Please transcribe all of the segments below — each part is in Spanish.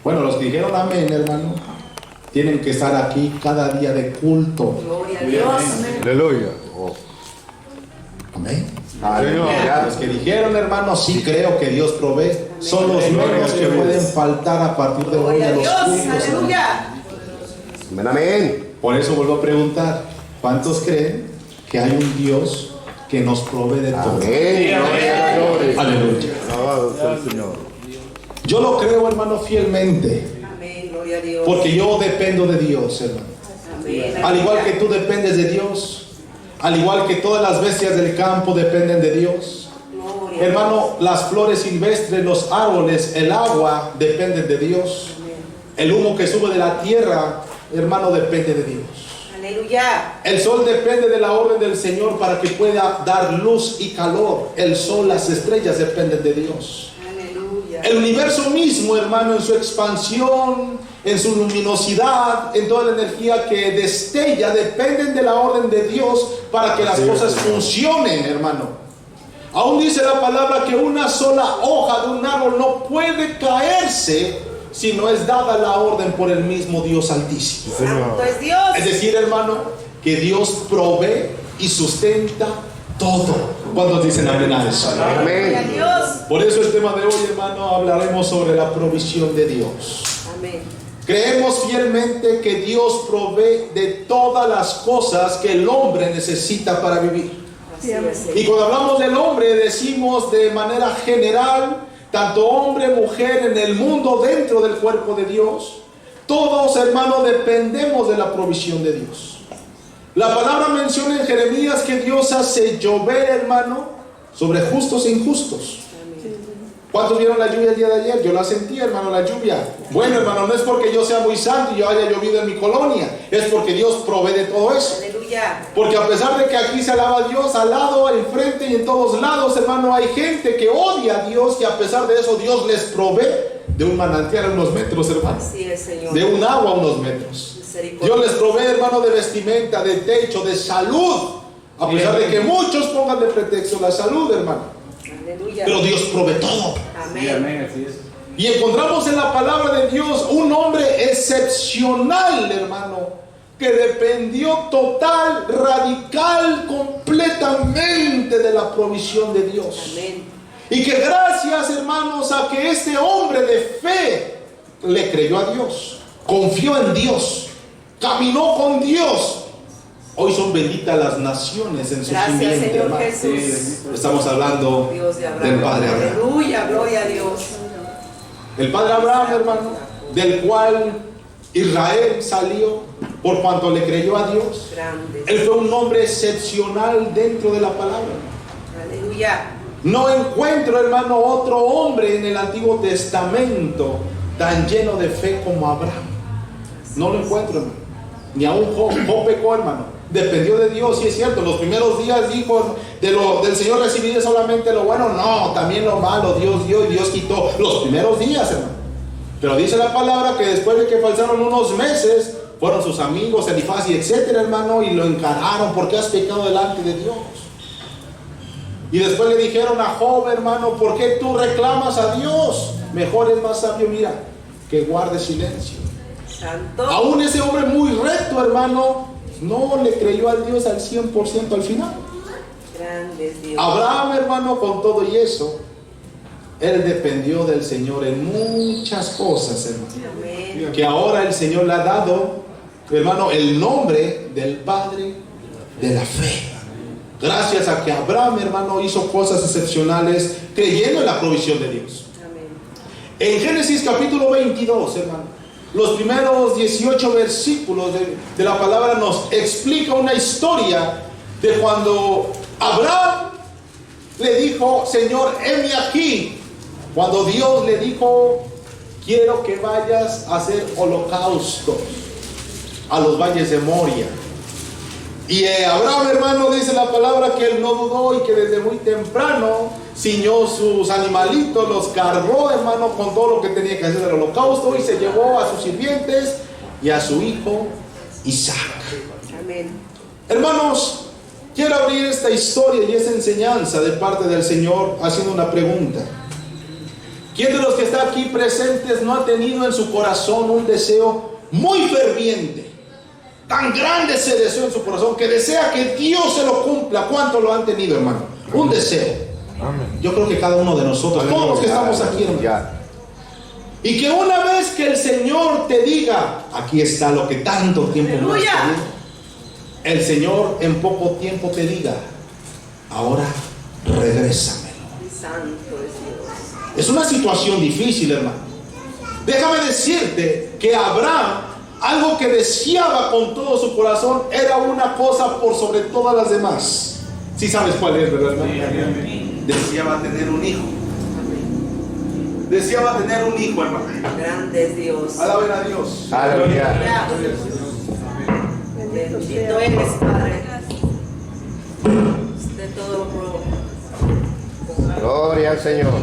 Bueno, los que dijeron amén, hermano, tienen que estar aquí cada día de culto. Gloria a Dios. Aleluya. Amén. Aleluya. Los que dijeron, hermano, sí creo que Dios provee, son los menos que pueden faltar a partir de hoy Gloria a a los Dios. cultos. Aleluya. Amén, amén. Por eso vuelvo a preguntar, ¿cuántos creen que hay un Dios que nos provee de todo? Amén. Aleluya. Alabado sea el Señor. Yo lo creo, hermano, fielmente, Amén. Gloria a Dios. porque yo dependo de Dios, hermano. Amén. Al igual que tú dependes de Dios, al igual que todas las bestias del campo dependen de Dios. Gloria. Hermano, las flores silvestres, los árboles, el agua dependen de Dios. El humo que sube de la tierra, hermano, depende de Dios. Aleluya. El sol depende de la orden del Señor para que pueda dar luz y calor. El sol, las estrellas dependen de Dios. Aleluya. El universo mismo, hermano, en su expansión, en su luminosidad, en toda la energía que destella, dependen de la orden de Dios para que las cosas funcionen, hermano. Aún dice la palabra que una sola hoja de un árbol no puede caerse si no es dada la orden por el mismo Dios Altísimo. Santo es Dios. Es decir, hermano, que Dios provee y sustenta todo. ¿Cuántos dicen amén a eso? Gloria a Amén. Dios. Por eso el tema de hoy, hermano, hablaremos sobre la provisión de Dios. Amén. Creemos fielmente que Dios provee de todas las cosas que el hombre necesita para vivir. Así es. Y cuando hablamos del hombre, decimos de manera general, tanto hombre, mujer en el mundo, dentro del cuerpo de Dios, todos, hermanos, dependemos de la provisión de Dios. La palabra menciona en Jeremías que Dios hace llover, hermano, sobre justos e injustos. ¿Cuántos vieron la lluvia el día de ayer? Yo la sentí, hermano, la lluvia. Bueno, hermano, no es porque yo sea muy santo y yo haya llovido en mi colonia, es porque Dios provee de todo eso. Aleluya. Porque a pesar de que aquí se alaba a Dios, al lado, enfrente y en todos lados, hermano, hay gente que odia a Dios y a pesar de eso Dios les provee de un manantial a unos metros, hermano. Así es, Señor. De un agua a unos metros. Misericordia. Dios les provee, hermano, de vestimenta, de techo, de salud. A pesar de que muchos pongan de pretexto la salud, hermano. Aleluya. Pero Dios provee todo. Amén. Así es. Y encontramos en la palabra de Dios un hombre excepcional, hermano, que dependió total, radical, completamente de la provisión de Dios. Amén. Y que gracias, hermanos, a que este hombre de fe le creyó a Dios, confió en Dios, caminó con Dios. Hoy son benditas las naciones en su Gracias, simiente, Señor hermano. Jesús. Estamos hablando Dios de Abraham. del Padre Abraham. Aleluya. Gloria a Dios. El Padre Abraham, hermano, del cual Israel salió por cuanto le creyó a Dios. Grande. Él fue un hombre excepcional dentro de la palabra. Aleluya. No encuentro, hermano, otro hombre en el Antiguo Testamento tan lleno de fe como Abraham. No lo encuentro, hermano. Ni aún Job. Job pecó, hermano. Dependió de Dios, sí es cierto. Los primeros días dijo, del Señor recibiré solamente lo bueno. No, también lo malo. Dios dio y Dios quitó. Los primeros días, hermano. Pero dice la palabra que después de que pasaron unos meses, fueron sus amigos, Elifaz y etcétera, hermano, y lo encararon. ¿Por qué has pecado delante de Dios? Y después le dijeron a Job, hermano, ¿por qué tú reclamas a Dios? Mejor es más sabio, mira, que guarde silencio. Santo. Aún ese hombre muy recto, hermano, no le creyó al Dios al 100% al final. Grande es Dios. Abraham, hermano, con todo y eso, él dependió del Señor en muchas cosas, hermano. Amén. Que ahora el Señor le ha dado, hermano, el nombre del Padre de la fe. Gracias a que Abraham, hermano, hizo cosas excepcionales creyendo en la provisión de Dios. Amén. En Génesis capítulo 22, hermano, los primeros 18 versículos de la palabra nos explica una historia de cuando Abraham le dijo, Señor, heme aquí. Cuando Dios le dijo, quiero que vayas a hacer holocaustos a los valles de Moria. Y Abraham, hermano, dice la palabra que él no dudó y que desde muy temprano ciñó sus animalitos, los cargó, hermano, con todo lo que tenía que hacer del holocausto y se llevó a sus sirvientes y a su hijo Isaac. Amén. Hermanos, quiero abrir esta historia y esta enseñanza de parte del Señor haciendo una pregunta. ¿Quién de los que está aquí presentes no ha tenido en su corazón un deseo muy ferviente? Tan grande ese deseo en su corazón que desea que Dios se lo cumpla. ¿Cuánto lo han tenido, hermano? Un deseo. Yo creo que cada uno de nosotros, todos los que estamos aquí, hermano. Y que una vez que el Señor te diga, aquí está lo que tanto tiempo me has pedido, el Señor en poco tiempo te diga, ahora regrésamelo. Santo es Dios. Es una situación difícil, hermano. Déjame decirte que Abraham, algo que deseaba con todo su corazón, era una cosa por sobre todas las demás. ¿Sí sabes cuál es, verdad, hermano? Deseaba tener un hijo. Deseaba tener un hijo, hermano. Grande es Dios. Alaben a Dios. Aleluya. Bendito eres, Padre. De todo pro. Gloria al Señor.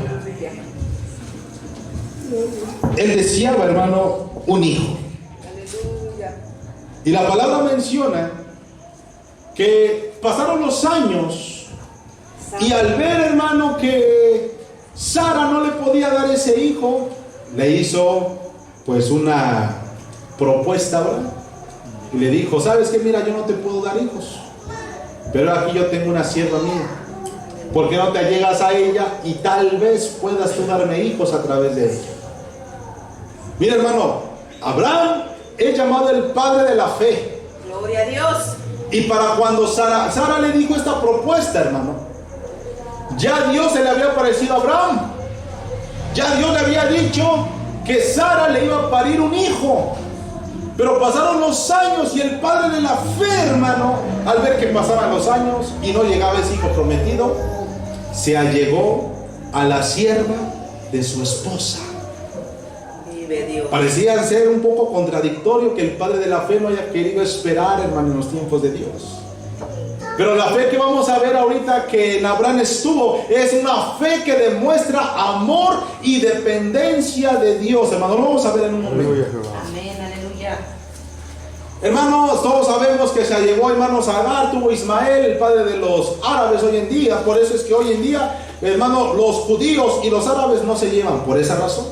Él deseaba, hermano, un hijo. Aleluya. Y la palabra menciona que pasaron los años y al ver, hermano, que Sara no le podía dar ese hijo, le hizo pues una propuesta, ¿verdad? Y le dijo, ¿sabes qué? Mira, yo no te puedo dar hijos, pero aquí yo tengo una sierva mía. ¿Por qué no te allegas a ella y tal vez puedas tú darme hijos a través de ella? Mira, hermano, Abraham es llamado el padre de la fe. Gloria a Dios. Y para cuando Sara le dijo esta propuesta, hermano, ya Dios se le había aparecido a Abraham. Ya Dios le había dicho que Sara le iba a parir un hijo. Pero pasaron los años y el padre de la fe, hermano, al ver que pasaban los años y no llegaba ese hijo prometido, se allegó a la sierva de su esposa. Vive Dios. Parecía ser un poco contradictorio que el padre de la fe no haya querido esperar, hermano, en los tiempos de Dios. Pero la fe que vamos a ver ahorita que en Abraham estuvo es una fe que demuestra amor y dependencia de Dios, hermano. Lo vamos a ver en un momento. Amén, aleluya. Hermanos, todos sabemos que se allegó, hermanos, Agar, tuvo Ismael, el padre de los árabes hoy en día. Por eso es que hoy en día, hermanos, los judíos y los árabes no se llevan por esa razón.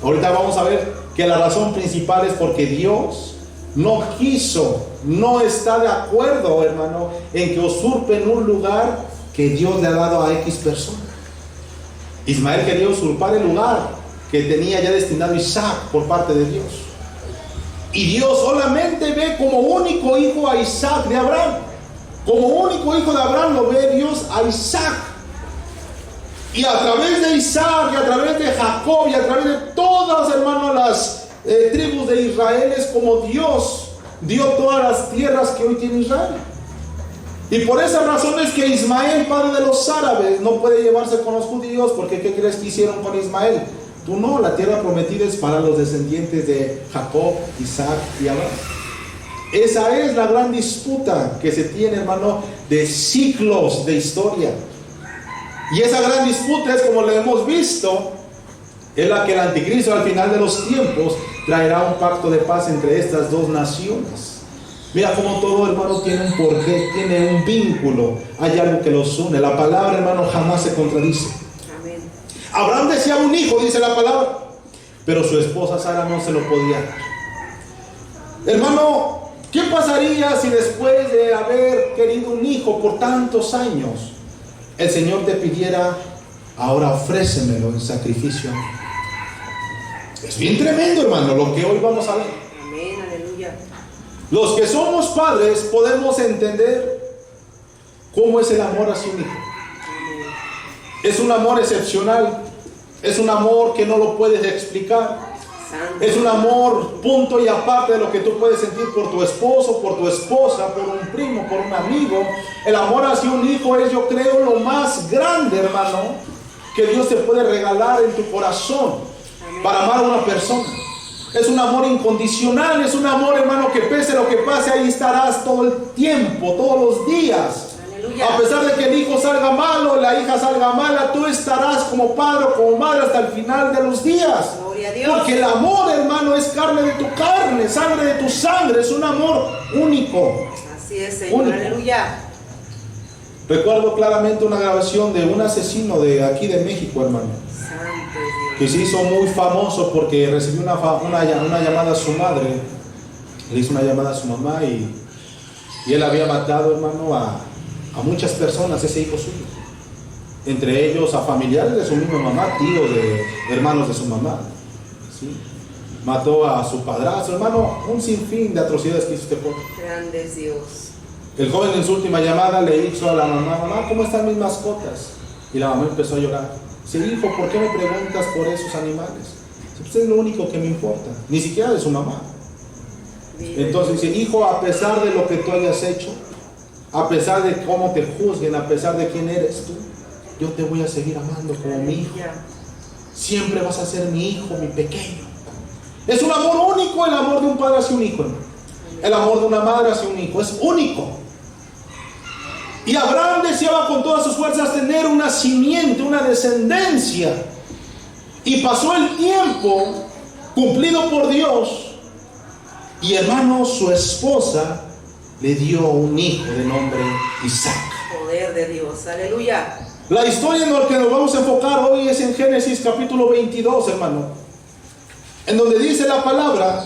Ahorita vamos a ver que la razón principal es porque Dios no quiso, no está de acuerdo, hermano, en que usurpen un lugar que Dios le ha dado a X persona. Ismael quería usurpar el lugar que tenía ya destinado Isaac por parte de Dios. Y Dios solamente ve como único hijo a Isaac de Abraham. Como único hijo de Abraham lo ve Dios a Isaac. Y a través de Isaac y a través de Jacob y a través de todas, hermanos, las tribus de Israel es como Dios dio todas las tierras que hoy tiene Israel. Y por esa razón es que Ismael, padre de los árabes, no puede llevarse con los judíos, porque ¿qué crees que hicieron con Ismael? Tú no, la tierra prometida es para los descendientes de Jacob, Isaac y Abraham. Esa es la gran disputa que se tiene, hermano, de siglos de historia. Y esa gran disputa es, como lo hemos visto, es la que el anticristo al final de los tiempos traerá un pacto de paz entre estas dos naciones. Mira cómo todo, hermano, tiene un porqué, tiene un vínculo, hay algo que los une. La palabra, hermano, jamás se contradice. Amén. Abraham deseaba un hijo, dice la palabra, pero su esposa Sara no se lo podía dar. Hermano, ¿qué pasaría si después de haber querido un hijo por tantos años, el Señor te pidiera, ahora ofrécemelo en sacrificio? Es bien tremendo, hermano, lo que hoy vamos a ver. Amén, aleluya. Los que somos padres podemos entender cómo es el amor hacia un hijo. Es un amor excepcional, es un amor que no lo puedes explicar. Santo. Es un amor punto y aparte de lo que tú puedes sentir por tu esposo, por tu esposa, por un primo, por un amigo. El amor hacia un hijo es, yo creo, lo más grande, hermano, que Dios te puede regalar en tu corazón para amar a una persona. Es un amor incondicional, es un amor, hermano, que pese lo que pase, ahí estarás todo el tiempo, todos los días. Aleluya. A pesar de que el hijo salga malo, la hija salga mala, tú estarás como padre o como madre hasta el final de los días. Gloria a Dios. Porque el amor, hermano, es carne de tu carne, sangre de tu sangre, es un amor único. Así es, Señor, Único. aleluya. Recuerdo claramente una grabación de un asesino de aquí de México, hermano, Santo es Dios. que se hizo muy famoso porque recibió una llamada a su madre. Le hizo una llamada a su mamá y él había matado, hermano, a muchas personas, ese hijo suyo. Entre ellos a familiares de su misma mamá, tíos de hermanos de su mamá. ¿Sí? Mató a su padrastro, hermano, un sinfín de atrocidades que hizo este pueblo. Grande es Dios. El joven en su última llamada le hizo a la mamá: mamá, ¿cómo están mis mascotas? Y la mamá empezó a llorar. Dice: hijo, ¿por qué me preguntas por esos animales? Pues es lo único que me importa, ni siquiera de su mamá. Entonces dice: hijo, a pesar de lo que tú hayas hecho, a pesar de cómo te juzguen, a pesar de quién eres tú, yo te voy a seguir amando como mi hijo. Siempre vas a ser mi hijo, mi pequeño. Es un amor único, el amor de un padre hacia un hijo, hermano. El amor de una madre hacia un hijo es único. Y Abraham deseaba con todas sus fuerzas tener una simiente, una descendencia. Y pasó el tiempo cumplido por Dios. Y hermano, su esposa le dio un hijo de nombre Isaac. Poder de Dios, aleluya. La historia en la que nos vamos a enfocar hoy es en Génesis capítulo 22, hermano. En donde dice la palabra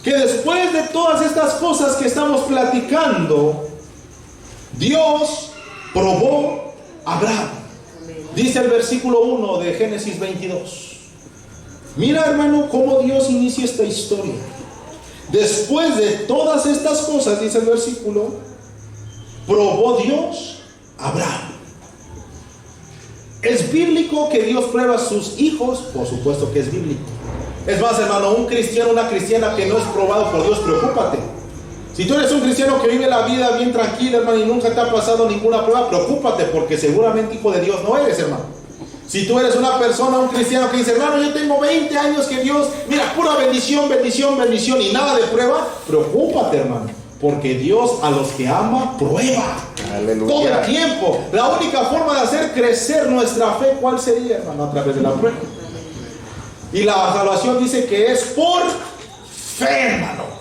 que después de todas estas cosas que estamos platicando, Dios probó a Abraham. Dice el versículo 1 de Génesis 22. Mira, hermano, cómo Dios inicia esta historia. Después de todas estas cosas, dice el versículo, probó Dios a Abraham. ¿Es bíblico que Dios prueba a sus hijos? Por supuesto que es bíblico. Es más, hermano, un cristiano, una cristiana que no es probado por Dios, preocúpate. Si tú eres un cristiano que vive la vida bien tranquila, hermano, y nunca te ha pasado ninguna prueba, preocúpate, porque seguramente hijo de Dios no eres, hermano. Si tú eres una persona, un cristiano que dice: hermano, yo tengo 20 años que Dios, mira, pura bendición, bendición, bendición, y nada de prueba, preocúpate, hermano, porque Dios a los que ama, prueba. Aleluya. Todo el tiempo. La única forma de hacer crecer nuestra fe, ¿cuál sería, hermano? A través de la prueba. Y la salvación dice que es por fe, hermano.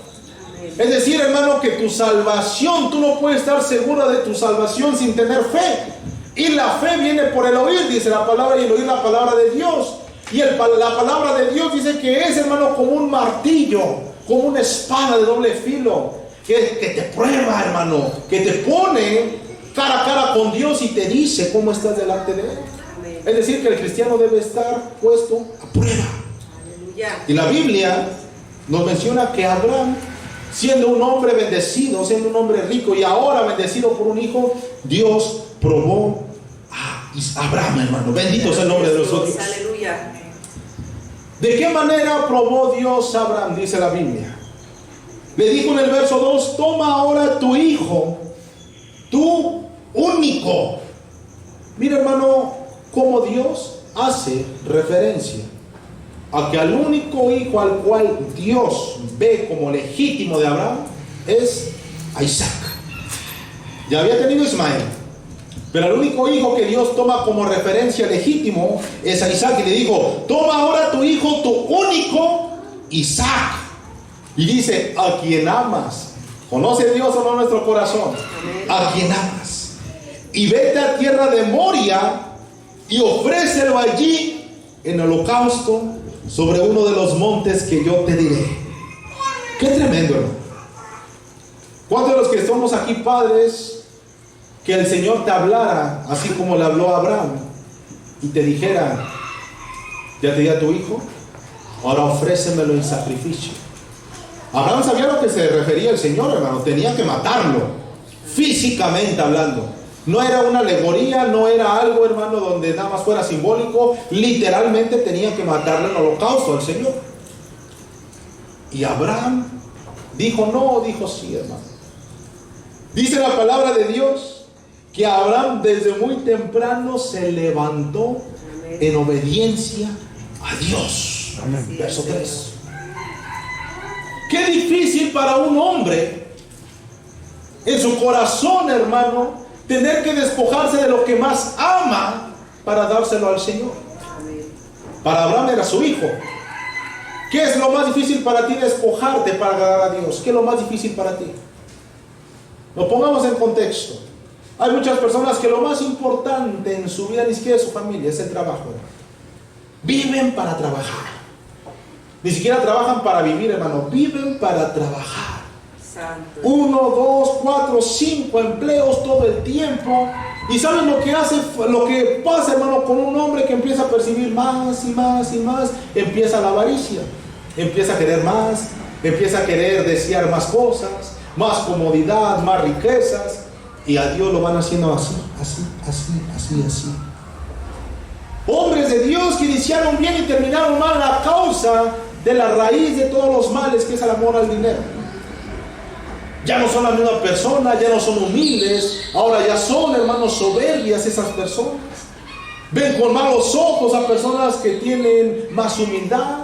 Es decir, hermano, que tu salvación, tú no puedes estar seguro de tu salvación sin tener fe. Y la fe viene por el oír, dice la palabra, y el oír la palabra de Dios. Y la palabra de Dios dice que es, hermano, como un martillo, como una espada de doble filo, que te prueba, hermano, que te pone cara a cara con Dios y te dice cómo estás delante de Él. Es decir, que el cristiano debe estar puesto a prueba. Y la Biblia nos menciona que Abraham, siendo un hombre bendecido, siendo un hombre rico y ahora bendecido por un hijo, Dios probó a Abraham, hermano. Bendito sea el nombre de nosotros. Aleluya. ¿De qué manera probó Dios a Abraham? Dice la Biblia. Le dijo en el verso 2: toma ahora tu hijo, tu único. Mira, hermano, cómo Dios hace referencia a que al único hijo al cual Dios ve como legítimo de Abraham es a Isaac. Ya había tenido Ismael, pero el único hijo que Dios toma como referencia legítimo es a Isaac, y le dijo: toma ahora tu hijo, tu único Isaac. Y dice: a quien amas. ¿Conoce Dios o no nuestro corazón? A quien amas. Y vete a tierra de Moria y ofrécelo allí en holocausto sobre uno de los montes que yo te diré. Qué tremendo, hermano. ¿Cuántos de los que somos aquí padres, que el Señor te hablara así como le habló a Abraham y te dijera: ya te di a tu hijo, ahora ofrécemelo en sacrificio? Abraham sabía a lo que se refería el Señor, hermano. Tenía que matarlo, físicamente hablando. No era una alegoría, no era algo, hermano, donde nada más fuera simbólico. Literalmente tenía que matarle en holocausto al Señor. Y Abraham dijo no, dijo sí, hermano. Dice la palabra de Dios que Abraham desde muy temprano se levantó en obediencia a Dios. Amén. Verso 3. Qué difícil para un hombre en su corazón, hermano, tener que despojarse de lo que más ama para dárselo al Señor. Para Abraham era su hijo. ¿Qué es lo más difícil para ti despojarte para agradar a Dios? ¿Qué es lo más difícil para ti? Lo pongamos en contexto. Hay muchas personas que lo más importante en su vida ni siquiera es su familia, es el trabajo. Viven para trabajar. Ni siquiera trabajan para vivir, hermano. Viven para trabajar. Santo. 1, 2, 4, 5 empleos todo el tiempo. Y ¿saben lo que hace? Lo que pasa, hermano, con un hombre que empieza a percibir más y más y más? Empieza la avaricia. Empieza a querer más. Empieza a querer desear más cosas, más comodidad, más riquezas. Y a Dios lo van haciendo así, así, así, así, así. Hombres de Dios que iniciaron bien y terminaron mal a causa de la raíz de todos los males, que es el amor al dinero. Ya no son la misma persona, ya no son humildes, ahora ya son, hermanos, soberbias esas personas. Ven con malos ojos a personas que tienen más humildad.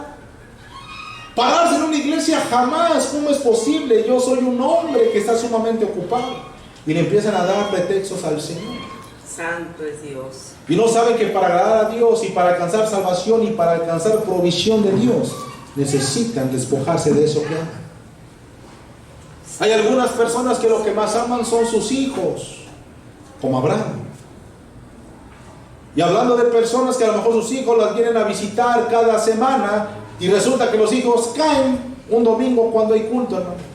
Pararse en una iglesia jamás, ¿cómo es posible? Yo soy un hombre que está sumamente ocupado. Y le empiezan a dar pretextos al Señor. Santo es Dios. Y no saben que para agradar a Dios y para alcanzar salvación y para alcanzar provisión de Dios, necesitan despojarse de eso que aman. Hay algunas personas que lo que más aman son sus hijos, como Abraham. Y hablando de personas que a lo mejor sus hijos las vienen a visitar cada semana y resulta que los hijos caen un domingo cuando hay culto, hermano.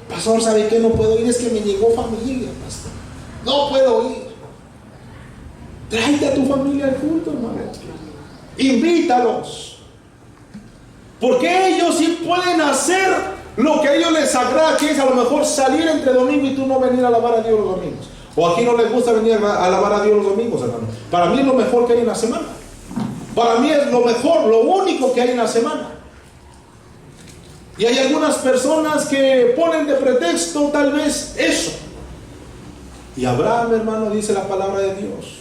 Pastor, ¿sabe qué? No puedo ir, es que me llegó familia, pastor. No puedo ir. Tráete a tu familia al culto, hermano. Invítalos. Porque ellos sí pueden hacer lo que a ellos les agrada, que es a lo mejor salir entre domingo y tú no venir a alabar a Dios los domingos. O aquí no les gusta venir a alabar a Dios los domingos, hermano. Para mí es lo mejor que hay en la semana. Para mí es lo mejor, lo único que hay en la semana. Y hay algunas personas que ponen de pretexto tal vez eso. Y Abraham, hermano, dice la palabra de Dios,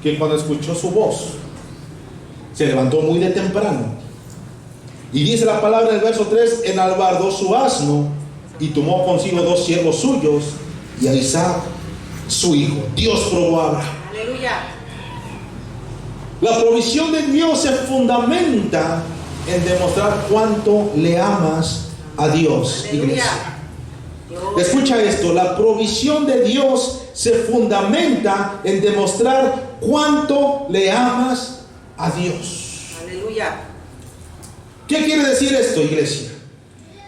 que cuando escuchó su voz, se levantó muy de temprano. Y dice la palabra en el verso 3, enalbardó su asno y tomó consigo 2 siervos suyos y a Isaac, su hijo. Dios probó a Abraham. Aleluya. La provisión de Dios se fundamenta en demostrar cuánto le amas a Dios, iglesia. Escucha esto, la provisión de Dios se fundamenta en demostrar cuánto le amas a Dios. Aleluya. ¿Qué quiere decir esto, iglesia?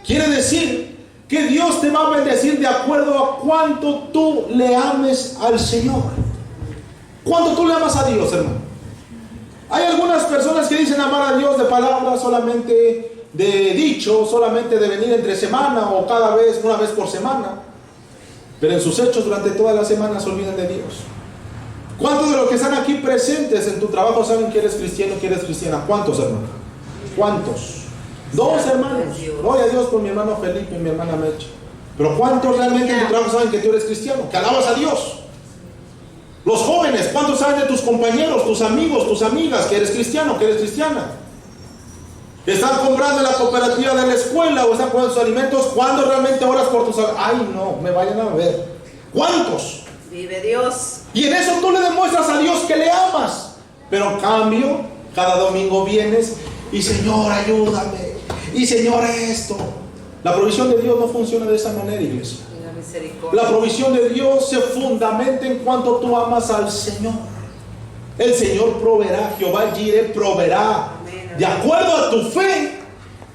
Quiere decir que Dios te va a bendecir de acuerdo a cuánto tú le ames al Señor. ¿Cuánto tú le amas a Dios, hermano? Hay algunas personas que dicen amar a Dios de palabra, solamente de dicho, solamente de venir entre semana o cada vez, una vez por semana. Pero en sus hechos durante toda la semana se olvidan de Dios. ¿Cuántos de los que están aquí presentes en tu trabajo saben que eres cristiano, que eres cristiana? ¿Cuántos, hermano? ¿Cuántos? 2 hermanos. Gloria a Dios por mi hermano Felipe y mi hermana Mecha. Pero ¿cuántos realmente en tu trabajo saben que tú eres cristiano? Que alabas a Dios. Los jóvenes, ¿cuántos saben de tus compañeros, tus amigos, tus amigas que eres cristiano, que eres cristiana? ¿Están comprando en la cooperativa de la escuela o están comprando sus alimentos? ¿Cuándo realmente oras por tus alimentos? Ay, no, me vayan a ver. ¿Cuántos? Vive Dios. Y en eso tú le demuestras a Dios que le amas. Pero en cambio, cada domingo vienes y Señor, ayúdame. Y Señor, esto. La provisión de Dios no funciona de esa manera, iglesia. La provisión de Dios se fundamenta en cuanto tú amas al Señor. El Señor proveerá, Jehová Jireh proveerá. De acuerdo a tu fe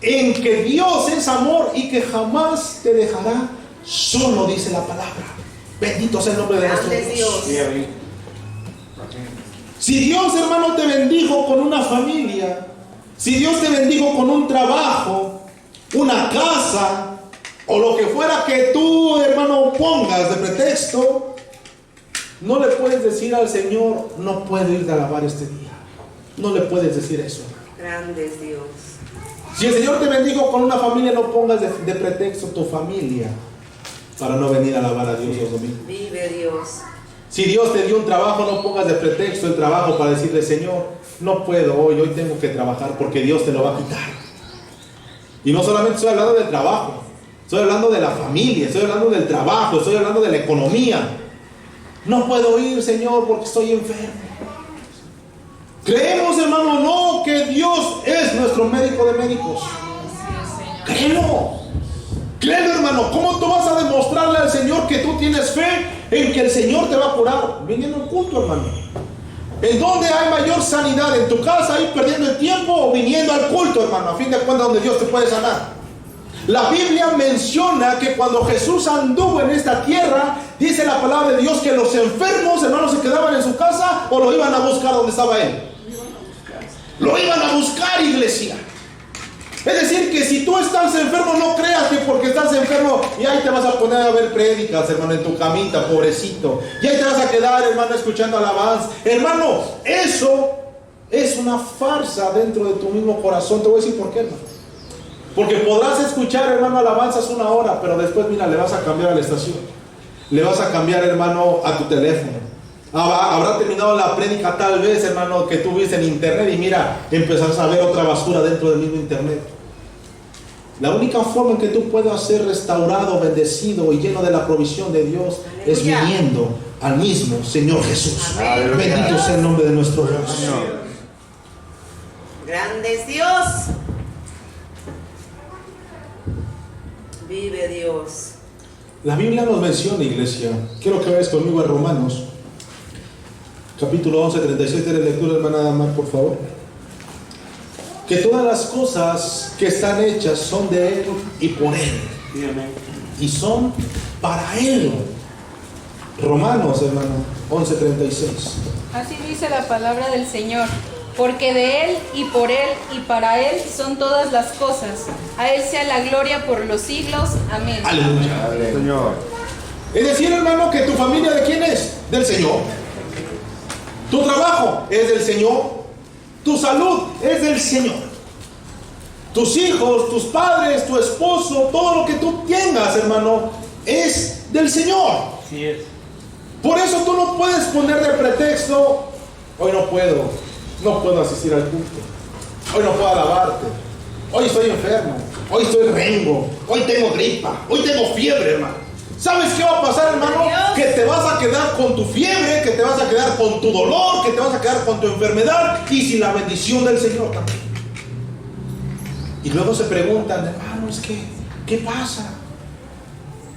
en que Dios es amor y que jamás te dejará solo, dice la palabra. Bendito sea el nombre de nuestro Dios. Si Dios, hermano, te bendijo con una familia, si Dios te bendijo con un trabajo, una casa, o lo que fuera que tú, hermano, pongas de pretexto, no le puedes decir al Señor, no puedo ir a alabar este día. No le puedes decir eso. Grande es Dios. Si el Señor te bendijo con una familia, no pongas de pretexto tu familia para no venir a alabar a Dios los domingos. Vive Dios. Si Dios te dio un trabajo, no pongas de pretexto el trabajo para decirle, Señor, no puedo hoy tengo que trabajar, porque Dios te lo va a quitar. Y no solamente estoy hablando del trabajo, estoy hablando de la familia, estoy hablando del trabajo, estoy hablando de la economía. No puedo ir, Señor, porque estoy enfermo. Creemos, hermano, no, que Dios es nuestro médico de médicos. Créelo. Créelo, hermano. ¿Cómo tú vas a demostrarle al Señor que tú tienes fe en que el Señor te va a curar? Viniendo al culto, hermano. ¿En dónde hay mayor sanidad? ¿En tu casa, ahí perdiendo el tiempo, o viniendo al culto, hermano? A fin de cuentas, donde Dios te puede sanar. La Biblia menciona que cuando Jesús anduvo en esta tierra, dice la palabra de Dios que los enfermos, hermanos, se quedaban en su casa o lo iban a buscar donde estaba Él. Lo iban a buscar, iglesia. Es decir, que si tú estás enfermo, no creas que porque estás enfermo y ahí te vas a poner a ver prédicas, hermano, en tu camita, pobrecito. Y ahí te vas a quedar, hermano, escuchando alabanza. Hermano, eso es una farsa dentro de tu mismo corazón. Te voy a decir por qué, hermano. Porque podrás escuchar, hermano, alabanzas una hora, pero después, mira, le vas a cambiar a la estación. Le vas a cambiar, hermano, a tu teléfono. Habrá terminado la prédica tal vez, hermano, que tú viste en internet y mira, empezarás a ver otra basura dentro del mismo internet. La única forma en que tú puedas ser restaurado, bendecido y lleno de la provisión de Dios es viniendo al mismo Señor Jesús. Amén. Bendito sea el nombre de nuestro Dios. Grande es Dios. Vive Dios. La Biblia nos menciona, iglesia. Quiero que vayas conmigo a Romanos, capítulo 11, 37 de lectura, hermana Damar, por favor. Que todas las cosas que están hechas son de Él y por Él. Y son para Él. Romanos, hermano, 11, 36. Así dice la palabra del Señor. Porque de Él y por Él y para Él son todas las cosas. A Él sea la gloria por los siglos. Amén. Aleluya. Aleluya. Señor. Es decir, hermano, que tu familia, ¿de quién es? Del Señor. Tu trabajo es del Señor. Tu salud es del Señor. Tus hijos, tus padres, tu esposo, todo lo que tú tengas, hermano, es del Señor. Así es. Por eso tú no puedes poner de pretexto: hoy no puedo asistir al culto, hoy no puedo alabarte, hoy estoy enfermo, hoy estoy rengo, hoy tengo gripa, hoy tengo fiebre, hermano. ¿Sabes qué va a pasar, hermano? Que te vas a quedar con tu fiebre, que te vas a quedar con tu dolor, que te vas a quedar con tu enfermedad y sin la bendición del Señor también. Y luego se preguntan, hermano, ¿qué pasa?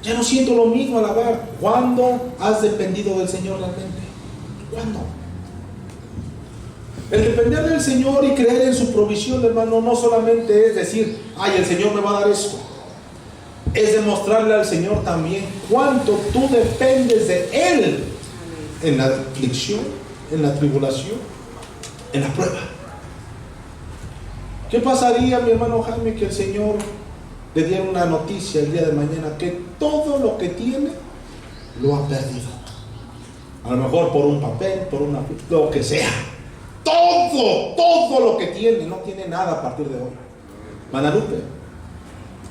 Ya no siento lo mismo al alabar. ¿Cuándo has dependido del Señor realmente? ¿Cuándo? El depender del Señor y creer en su provisión, hermano, no solamente es decir: ay, el Señor me va a dar esto. Es demostrarle al Señor también cuánto tú dependes de Él en la aflicción, en la tribulación, en la prueba. ¿Qué pasaría, mi hermano Jaime, que el Señor le diera una noticia el día de mañana que todo lo que tiene lo ha perdido? A lo mejor por un papel, por lo que sea. Todo lo que tiene, no tiene nada a partir de hoy. Manalupe,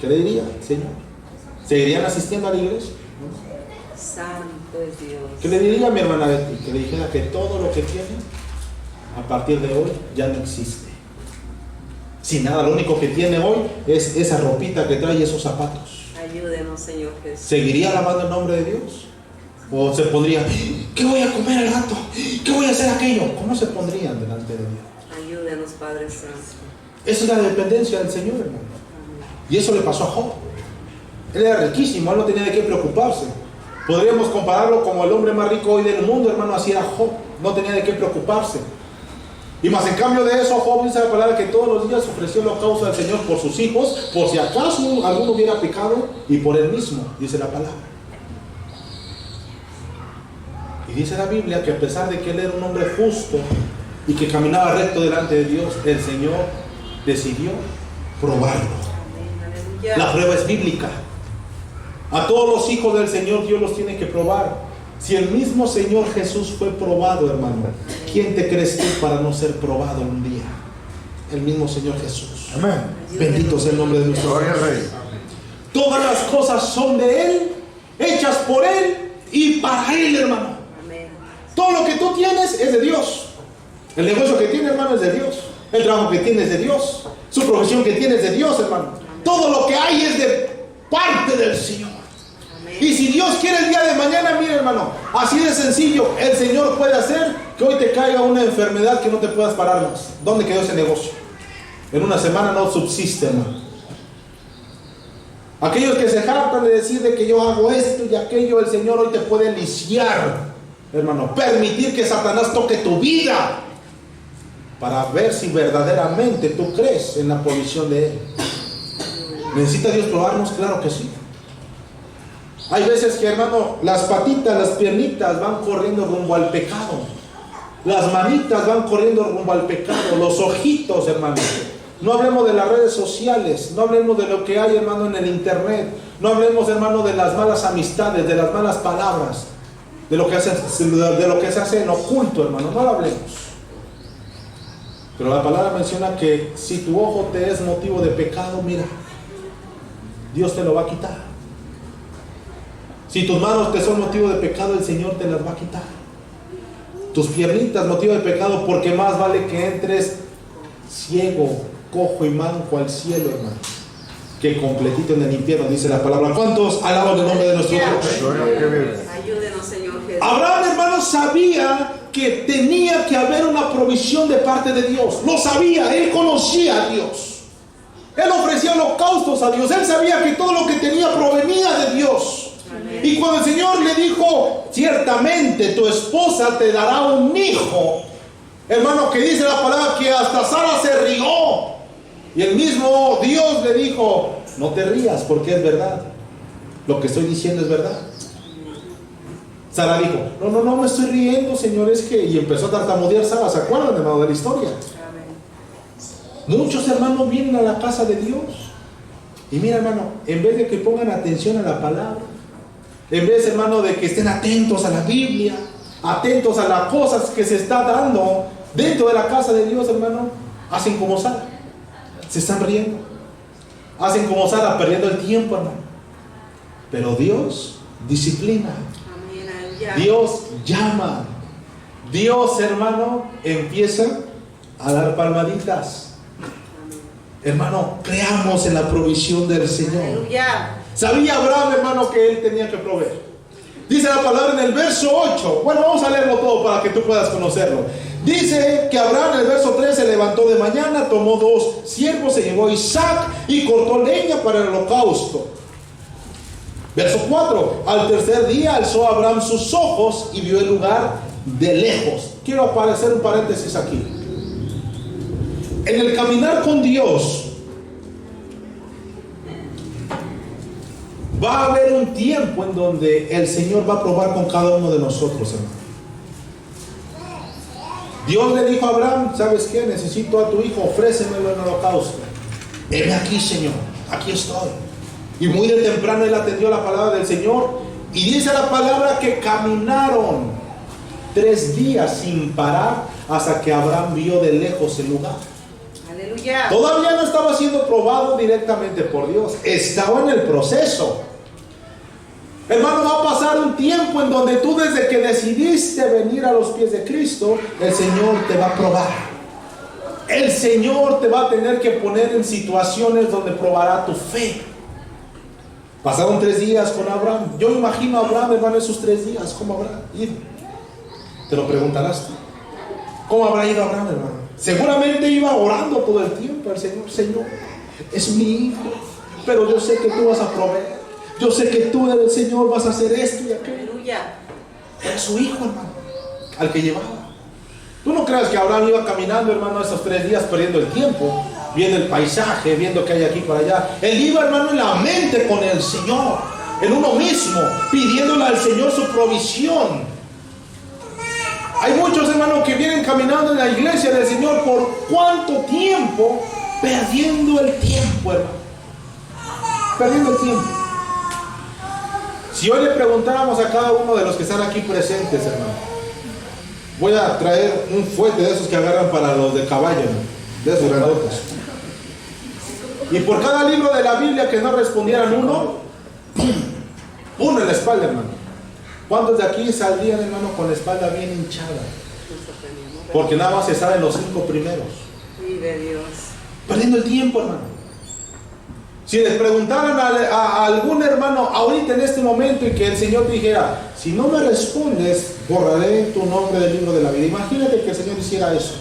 ¿qué le diría, Señor? ¿Seguirían asistiendo a la iglesia? Santo es Dios. ¿Qué le diría a mi hermana Betty? Que le dijera que todo lo que tiene a partir de hoy ya no existe. Sin nada, lo único que tiene hoy es esa ropita que trae y esos zapatos. Ayúdenos, Señor Jesús. ¿Seguiría alabando el nombre de Dios? ¿O se pondría: ¿qué voy a comer al rato? ¿Qué voy a hacer aquello? ¿Cómo se pondrían delante de Dios? Ayúdenos, Padre Santo. Esa es la dependencia del Señor, hermano. Y eso le pasó a Job. Él era riquísimo, él no tenía de qué preocuparse. Podríamos compararlo como el hombre más rico hoy del mundo, hermano. Así era Job, no tenía de qué preocuparse. Y más en cambio de eso, Job dice la palabra que todos los días ofreció holocausto al Señor por sus hijos, por si acaso alguno hubiera pecado, y por él mismo, dice la palabra. Y dice la Biblia que a pesar de que él era un hombre justo y que caminaba recto delante de Dios, el Señor decidió probarlo. Aleluya. La prueba es bíblica. A todos los hijos del Señor Dios los tiene que probar. Si el mismo Señor Jesús fue probado, hermano, ¿quién te crees tú para no ser probado un día? El mismo Señor Jesús. Amén. Bendito sea el nombre de nuestro Gloria al Dios. Rey. Todas las cosas son de Él, hechas por Él y para Él, hermano. Amén. Todo lo que tú tienes es de Dios. El negocio que tienes, hermano, es de Dios. El trabajo que tienes es de Dios. Su profesión que tienes es de Dios, hermano. Todo lo que hay es de parte del Señor. Amén. Y si Dios quiere el día de mañana, mira, hermano, así de sencillo, el Señor puede hacer que hoy te caiga una enfermedad que no te puedas parar más. ¿Dónde quedó ese negocio? En una semana no subsiste, hermano. Aquellos que se jactan de decir de que yo hago esto y aquello, el Señor hoy te puede lisiar hermano, permitir que Satanás toque tu vida para ver si verdaderamente tú crees en la provisión de Él. ¿Necesita Dios probarnos? Claro que sí. Hay veces que, hermano, las patitas, las piernitas van corriendo rumbo al pecado. Las manitas van corriendo rumbo al pecado. Los ojitos, hermano. No hablemos de las redes sociales. No hablemos de lo que hay, hermano, en el internet. No hablemos, hermano, de las malas amistades, de las malas palabras, de lo que se hace en oculto, hermano. No lo hablemos. Pero la palabra menciona que si tu ojo te es motivo de pecado, mira, Dios te lo va a quitar. Si tus manos te son motivo de pecado, el Señor te las va a quitar. Tus piernitas motivo de pecado, porque más vale que entres ciego, cojo y manco al cielo, hermano, que completito en el infierno, dice la palabra. ¿Cuántos alaban el nombre de nuestro Dios? Ayúdenos, Señor Jesús. Abraham, hermano, sabía que tenía que haber una provisión de parte de Dios. Lo sabía, él conocía a Dios. Él ofrecía holocaustos a Dios. Él sabía que todo lo que tenía provenía de Dios. Y cuando el Señor le dijo, ciertamente tu esposa te dará un hijo, hermano, que dice la palabra que hasta Sara se rió. Y el mismo Dios le dijo, no te rías porque es verdad. Lo que estoy diciendo es verdad. Sara dijo, no me estoy riendo, Señor, es que... Y empezó a tartamudear Sara, ¿se acuerdan, hermano, de la historia? Muchos hermanos vienen a la casa de Dios. Y mira, hermano, en vez de que pongan atención a la palabra, en vez, hermano, de que estén atentos a la Biblia, atentos a las cosas que se está dando dentro de la casa de Dios, hermano, hacen como Sara. Se están riendo. Hacen como Sara, perdiendo el tiempo, hermano. Pero Dios disciplina. Dios llama. Dios, hermano, empieza a dar palmaditas. Hermano, creamos en la provisión del Señor. Sabía Abraham, hermano, que él tenía que proveer. Dice la palabra en el verso 8. Bueno, vamos a leerlo todo para que tú puedas conocerlo. Dice que Abraham en el verso 3 se levantó de mañana, tomó 2 siervos, se llevó a Isaac y cortó leña para el holocausto. Verso 4. Al tercer día alzó Abraham sus ojos y vio el lugar de lejos. Quiero hacer un paréntesis aquí. En el caminar con Dios va a haber un tiempo en donde el Señor va a probar con cada uno de nosotros, hermano. Dios le dijo a Abraham, ¿sabes qué? Necesito a tu hijo, ofrécemelo en holocausto. Heme aquí, Señor, aquí estoy. Y muy de temprano él atendió la palabra del Señor. Y dice la palabra que caminaron 3 días sin parar hasta que Abraham vio de lejos el lugar. Aleluya. Todavía no estaba siendo probado directamente por Dios. Estaba en el proceso. Hermano, va a pasar un tiempo en donde tú, desde que decidiste venir a los pies de Cristo, el Señor te va a probar. El Señor te va a tener que poner en situaciones donde probará tu fe. Pasaron 3 días con Abraham. Yo imagino a Abraham, hermano, esos 3 días. ¿Cómo habrá ido? Te lo preguntarás tú. ¿Cómo habrá ido Abraham, hermano? Seguramente iba orando todo el tiempo al Señor. Señor, es mi hijo, pero yo sé que tú vas a proveer. Yo sé que tú, el Señor, vas a hacer esto y aquello. Era su hijo, hermano, al que llevaba. Tú no creas que Abraham iba caminando, hermano, esos 3 días perdiendo el tiempo, viendo el paisaje, viendo que hay aquí para allá. Él iba, hermano, en la mente con el Señor, en uno mismo, pidiéndole al Señor su provisión. Hay muchos, hermanos, que vienen caminando en la iglesia del Señor por cuánto tiempo, perdiendo el tiempo, hermano. Perdiendo el tiempo. Si hoy le preguntáramos a cada uno de los que están aquí presentes, hermano, voy a traer un fuete de esos que agarran para los de caballo, ¿no? De esos grandotes. Y por cada libro de la Biblia que no respondieran uno en la espalda, hermano. ¿Cuántos de aquí saldrían, hermano, con la espalda bien hinchada? Porque nada más se saben los 5 primeros. Vive Dios. Perdiendo el tiempo, hermano. Si les preguntaran a algún hermano ahorita en este momento y que el Señor te dijera, si no me respondes, borraré tu nombre del libro de la vida. Imagínate que el Señor hiciera eso.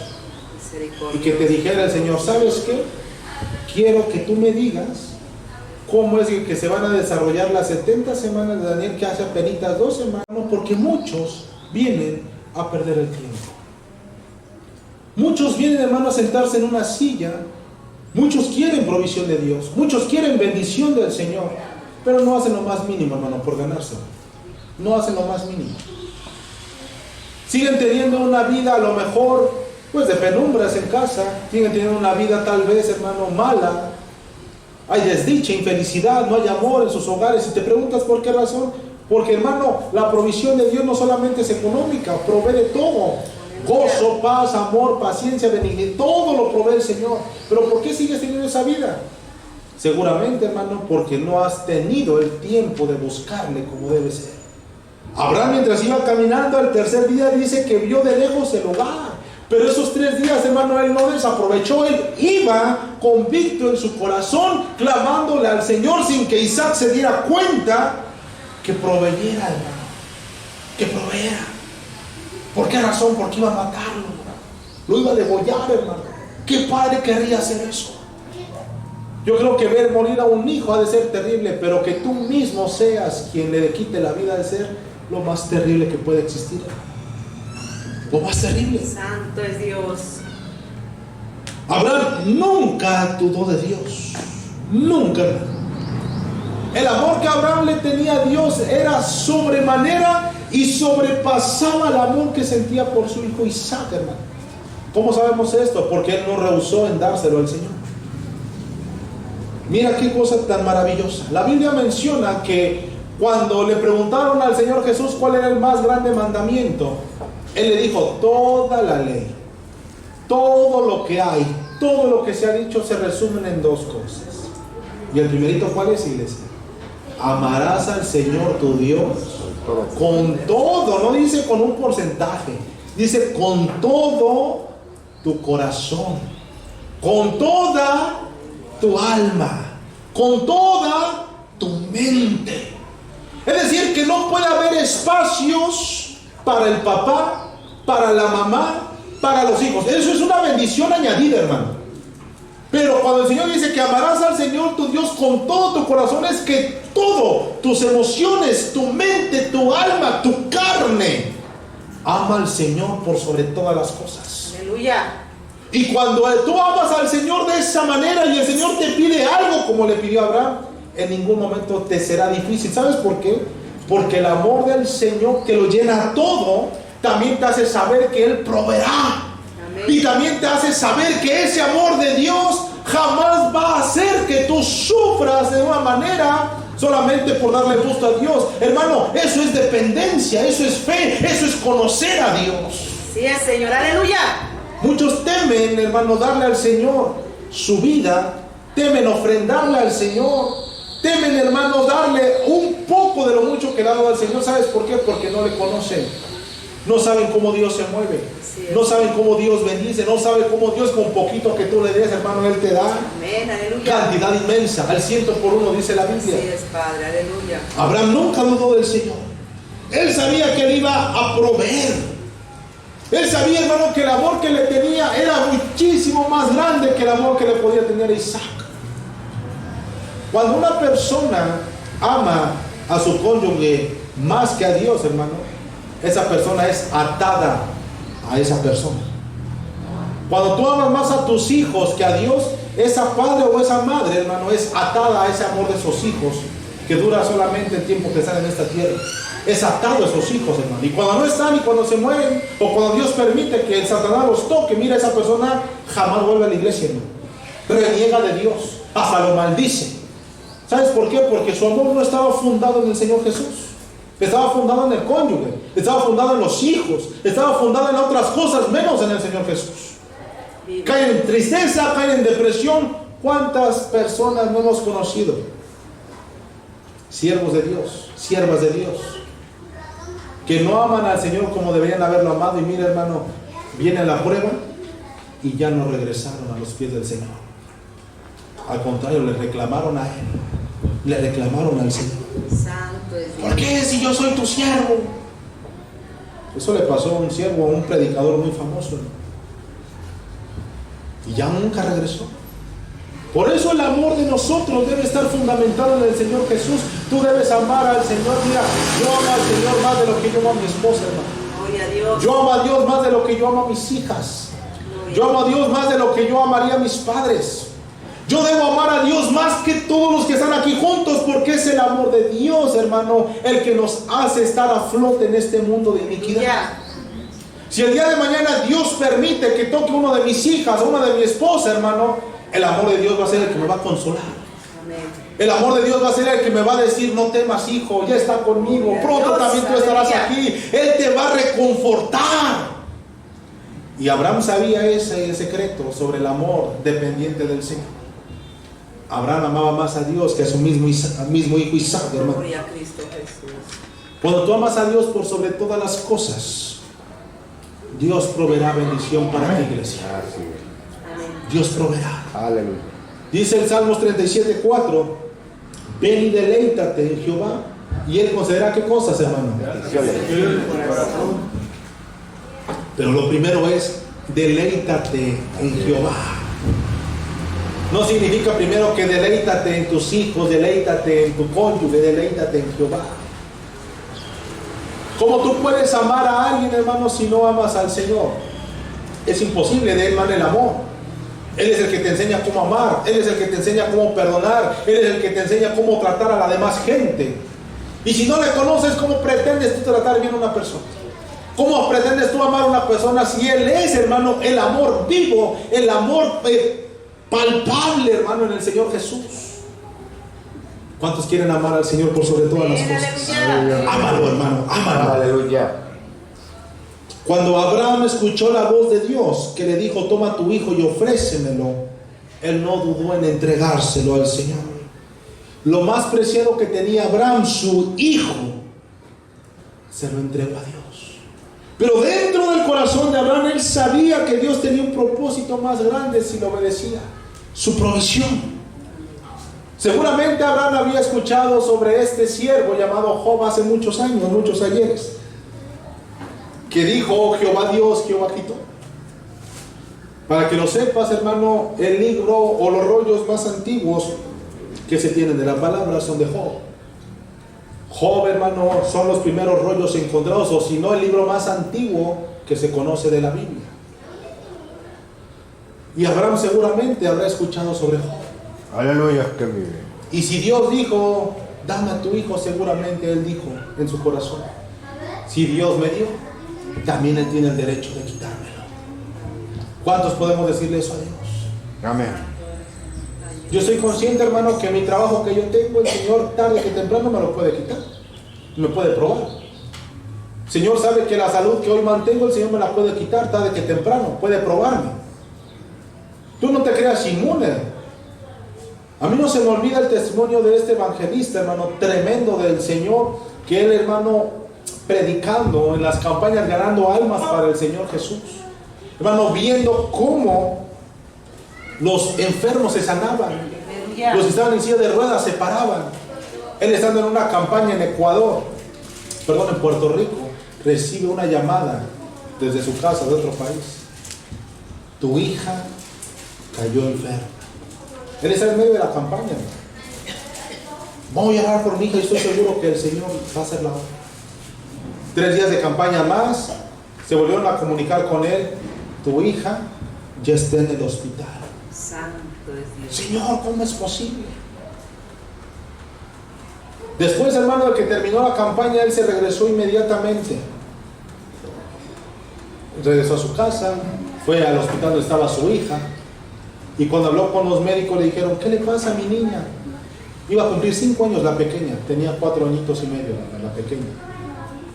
Y que te dijera el Señor, ¿sabes qué? Quiero que tú me digas cómo es que se van a desarrollar las 70 semanas de Daniel, que hace apenas 2 semanas, porque muchos vienen a perder el tiempo. Muchos vienen, hermano, a sentarse en una silla. Muchos quieren provisión de Dios. Muchos quieren bendición del Señor. Pero no hacen lo más mínimo, hermano, por ganarse. No hacen lo más mínimo. Siguen teniendo una vida a lo mejor, pues de penumbras en casa. Siguen teniendo una vida tal vez, hermano, mala. Hay desdicha, infelicidad, no hay amor en sus hogares. Y te preguntas por qué razón. Porque, hermano, la provisión de Dios no solamente es económica, provee de todo. Gozo, paz, amor, paciencia, benignidad, todo lo provee el Señor. Pero ¿por qué sigues teniendo esa vida? Seguramente, hermano, porque no has tenido el tiempo de buscarle como debe ser. Abraham, mientras iba caminando, al tercer día dice que vio de lejos el hogar. Pero esos 3 días, hermano, él no desaprovechó. Él iba convicto en su corazón, clamándole al Señor sin que Isaac se diera cuenta que proveyera, hermano, que proveera. ¿Por qué razón? Porque iba a matarlo, hermano. Lo iba a degollar, hermano. ¿Qué padre querría hacer eso? Yo creo que ver morir a un hijo ha de ser terrible, pero que tú mismo seas quien le quite la vida ha de ser lo más terrible que puede existir. Lo más terrible. Santo es Dios. Abraham nunca dudó de Dios. Nunca. El amor que Abraham le tenía a Dios era sobremanera y sobrepasaba el amor que sentía por su hijo Isaac, hermano. ¿Cómo sabemos esto? Porque él no rehusó en dárselo al Señor. Mira qué cosa tan maravillosa. La Biblia menciona que cuando le preguntaron al Señor Jesús cuál era el más grande mandamiento, Él le dijo, toda la ley, todo lo que hay, todo lo que se ha dicho se resumen en 2 cosas. Y el primerito, ¿cuál es, iglesia? Amarás al Señor tu Dios con todo, no dice con un porcentaje, dice con todo tu corazón, con toda tu alma, con toda tu mente. Es decir, que no puede haber espacios para el papá, para la mamá, para los hijos. Eso es una bendición añadida, hermano. Pero cuando el Señor dice que amarás al Señor tu Dios con todo tu corazón, es que todo, tus emociones, tu mente, tu alma, tu carne, ama al Señor por sobre todas las cosas. Aleluya. Y cuando tú amas al Señor de esa manera y el Señor te pide algo como le pidió a Abraham, en ningún momento te será difícil. ¿Sabes por qué? Porque el amor del Señor, que lo llena todo, también te hace saber que Él proveerá. Amén. Y también te hace saber que ese amor de Dios jamás va a hacer que tú sufras de una manera solamente por darle gusto a Dios. Hermano, eso es dependencia, eso es fe, eso es conocer a Dios. Sí, Señor, aleluya. Muchos temen, hermano, darle al Señor su vida, temen ofrendarle al Señor, temen, hermano, darle un poco de lo mucho que le ha dado al Señor. ¿Sabes por qué? Porque no le conocen. No saben cómo Dios se mueve. No saben cómo Dios bendice. No saben cómo Dios, con poquito que tú le des, hermano, Él te da. Amén, aleluya. Cantidad inmensa, al 100 por 1, dice la Biblia. Así es, Padre, aleluya. Abraham nunca dudó del Señor. Él sabía que Él iba a proveer. Él sabía, hermano, que el amor que le tenía era muchísimo más grande que el amor que le podía tener a Isaac. Cuando una persona ama a su cónyuge más que a Dios, hermano, esa persona es atada a esa persona. Cuando tú amas más a tus hijos que a Dios, esa padre o esa madre, hermano, es atada a ese amor de esos hijos que dura solamente el tiempo que están en esta tierra. Es atado a esos hijos, hermano. Y cuando no están y cuando se mueren, o cuando Dios permite que el Satanás los toque, mira, esa persona jamás vuelve a la iglesia, hermano. Reniega de Dios, hasta lo maldice. ¿Sabes por qué? Porque su amor no estaba fundado en el Señor Jesús. Estaba fundado en el cónyuge, estaba fundado en los hijos, estaba fundado en otras cosas menos en el Señor Jesús. Caen en tristeza, caen en depresión. ¿Cuántas personas no hemos conocido? Siervos de Dios, siervas de Dios, que no aman al Señor como deberían haberlo amado. Y mira, hermano, viene la prueba y ya no regresaron a los pies del Señor. Al contrario, le reclamaron a Él, le reclamaron al Señor. Santo es Dios. ¿Por qué si yo soy tu siervo? Eso le pasó a un siervo, a un predicador muy famoso, ¿no? Y ya nunca regresó. Por eso el amor de nosotros debe estar fundamentado en el Señor Jesús. Tú debes amar al Señor. Mira, yo amo al Señor más de lo que yo amo a mi esposa, hermano. Gloria a Dios. Yo amo a Dios más de lo que yo amo a mis hijas. Yo amo a Dios más de lo que yo amaría a mis padres. Yo debo amar a Dios más que todos los que están aquí juntos, porque es el amor de Dios, hermano, el que nos hace estar a flote en este mundo de iniquidad. Si el día de mañana Dios permite que toque uno de mis hijas, una de mi esposa, hermano, el amor de Dios va a ser el que me va a consolar. El amor de Dios va a ser el que me va a decir: no temas, hijo, ya está conmigo, pronto también tú estarás aquí. Él te va a reconfortar. Y Abraham sabía ese secreto sobre el amor dependiente del Señor. Abraham amaba más a Dios que a su mismo hijo Isaac, hermano. Gloria a Cristo Jesús. Cuando tú amas a Dios por sobre todas las cosas, Dios proveerá bendición para tu iglesia. Dios proveerá. Aleluya. Dice el Salmos 37:4: ven y deleítate en Jehová, y Él concederá ¿qué cosas, hermano? Pero lo primero es: deleítate en Jehová. No significa primero que deleítate en tus hijos, deleítate en tu cónyuge, deleítate en Jehová. ¿Cómo tú puedes amar a alguien, hermano, si no amas al Señor? Es imposible. De Él mana el amor. Él es el que te enseña cómo amar. Él es el que te enseña cómo perdonar. Él es el que te enseña cómo tratar a la demás gente. Y si no le conoces, ¿cómo pretendes tú tratar bien a una persona? ¿Cómo pretendes tú amar a una persona si Él es, hermano, el amor vivo, el amor palpable, hermano, en el Señor Jesús? ¿Cuántos quieren amar al Señor por sobre todas las cosas? Ámalo, hermano, ámalo. Aleluya. Cuando Abraham escuchó la voz de Dios que le dijo: toma a tu hijo y ofrécemelo, él no dudó en entregárselo al Señor. Lo más preciado que tenía Abraham, su hijo, se lo entregó a Dios. Pero dentro del corazón de Abraham, él sabía que Dios tenía un propósito más grande si lo obedecía: su provisión. Seguramente Abraham había escuchado sobre este siervo llamado Job hace muchos años, muchos ayeres, que dijo: Jehová Dios, Jehová quitó. Para que lo sepas, hermano, el libro o los rollos más antiguos que se tienen de la palabra son de Job. Job, hermano, son los primeros rollos encontrados, o si no, el libro más antiguo que se conoce de la Biblia. Y Abraham seguramente habrá escuchado sobre Job. Aleluya, que vive. Y si Dios dijo: dame a tu hijo, seguramente él dijo en su corazón: si Dios me dio, también Él tiene el derecho de quitármelo. ¿Cuántos podemos decirle eso a Dios? Amén. Yo soy consciente, hermano, que mi trabajo que yo tengo, el Señor tarde que temprano me lo puede quitar, me puede probar. El Señor sabe que la salud que hoy mantengo, el Señor me la puede quitar tarde que temprano, puede probarme. Tú no te creas inmune. A mí no se me olvida el testimonio de este evangelista, hermano, tremendo del Señor, que él, hermano, predicando en las campañas, ganando almas para el Señor Jesús, hermano, viendo cómo los enfermos se sanaban, los que estaban en silla de ruedas se paraban. Él, estando en una campaña en en Puerto Rico, recibe una llamada desde su casa de otro país: tu hija cayó enferma. Él está en medio de la campaña. Voy a orar por mi hija y estoy seguro que el Señor va a hacer la obra. 3 días de campaña más, se volvieron a comunicar con él: tu hija ya está en el hospital. Santo es Dios. Señor, ¿cómo es posible? Después, hermano, de que terminó la campaña, él se regresó inmediatamente. Regresó a su casa, fue al hospital donde estaba su hija, y cuando habló con los médicos le dijeron: ¿qué le pasa a mi niña? Iba a cumplir 5 años la pequeña, tenía 4 añitos y medio la pequeña.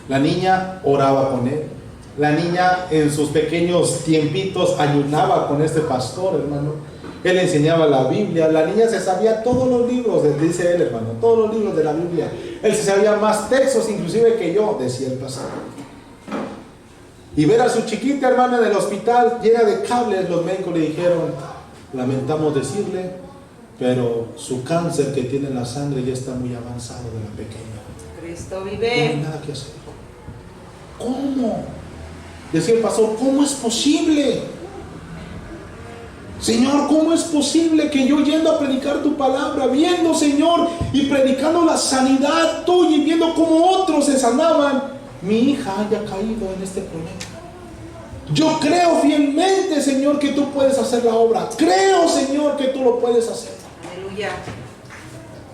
La niña oraba con él. La niña en sus pequeños tiempitos ayunaba con este pastor, hermano. Él enseñaba la Biblia. La niña se sabía todos los libros, dice él, hermano, todos los libros de la Biblia. Él se sabía más textos inclusive que yo, decía el pastor. Y ver a su chiquita, hermana, en el hospital llena de cables, los médicos le dijeron: lamentamos decirle, pero su cáncer que tiene en la sangre ya está muy avanzado de la pequeña. Cristo No hay vive. nada que hacer. ¿Cómo? Decía el pastor: ¿cómo es posible? Señor, ¿cómo es posible que yo yendo a predicar tu palabra, viendo, Señor, y predicando la sanidad tuya y viendo cómo otros se sanaban, mi hija haya caído en este problema. Yo creo fielmente, Señor, que tú puedes hacer la obra. Creo, Señor, que tú lo puedes hacer. Aleluya.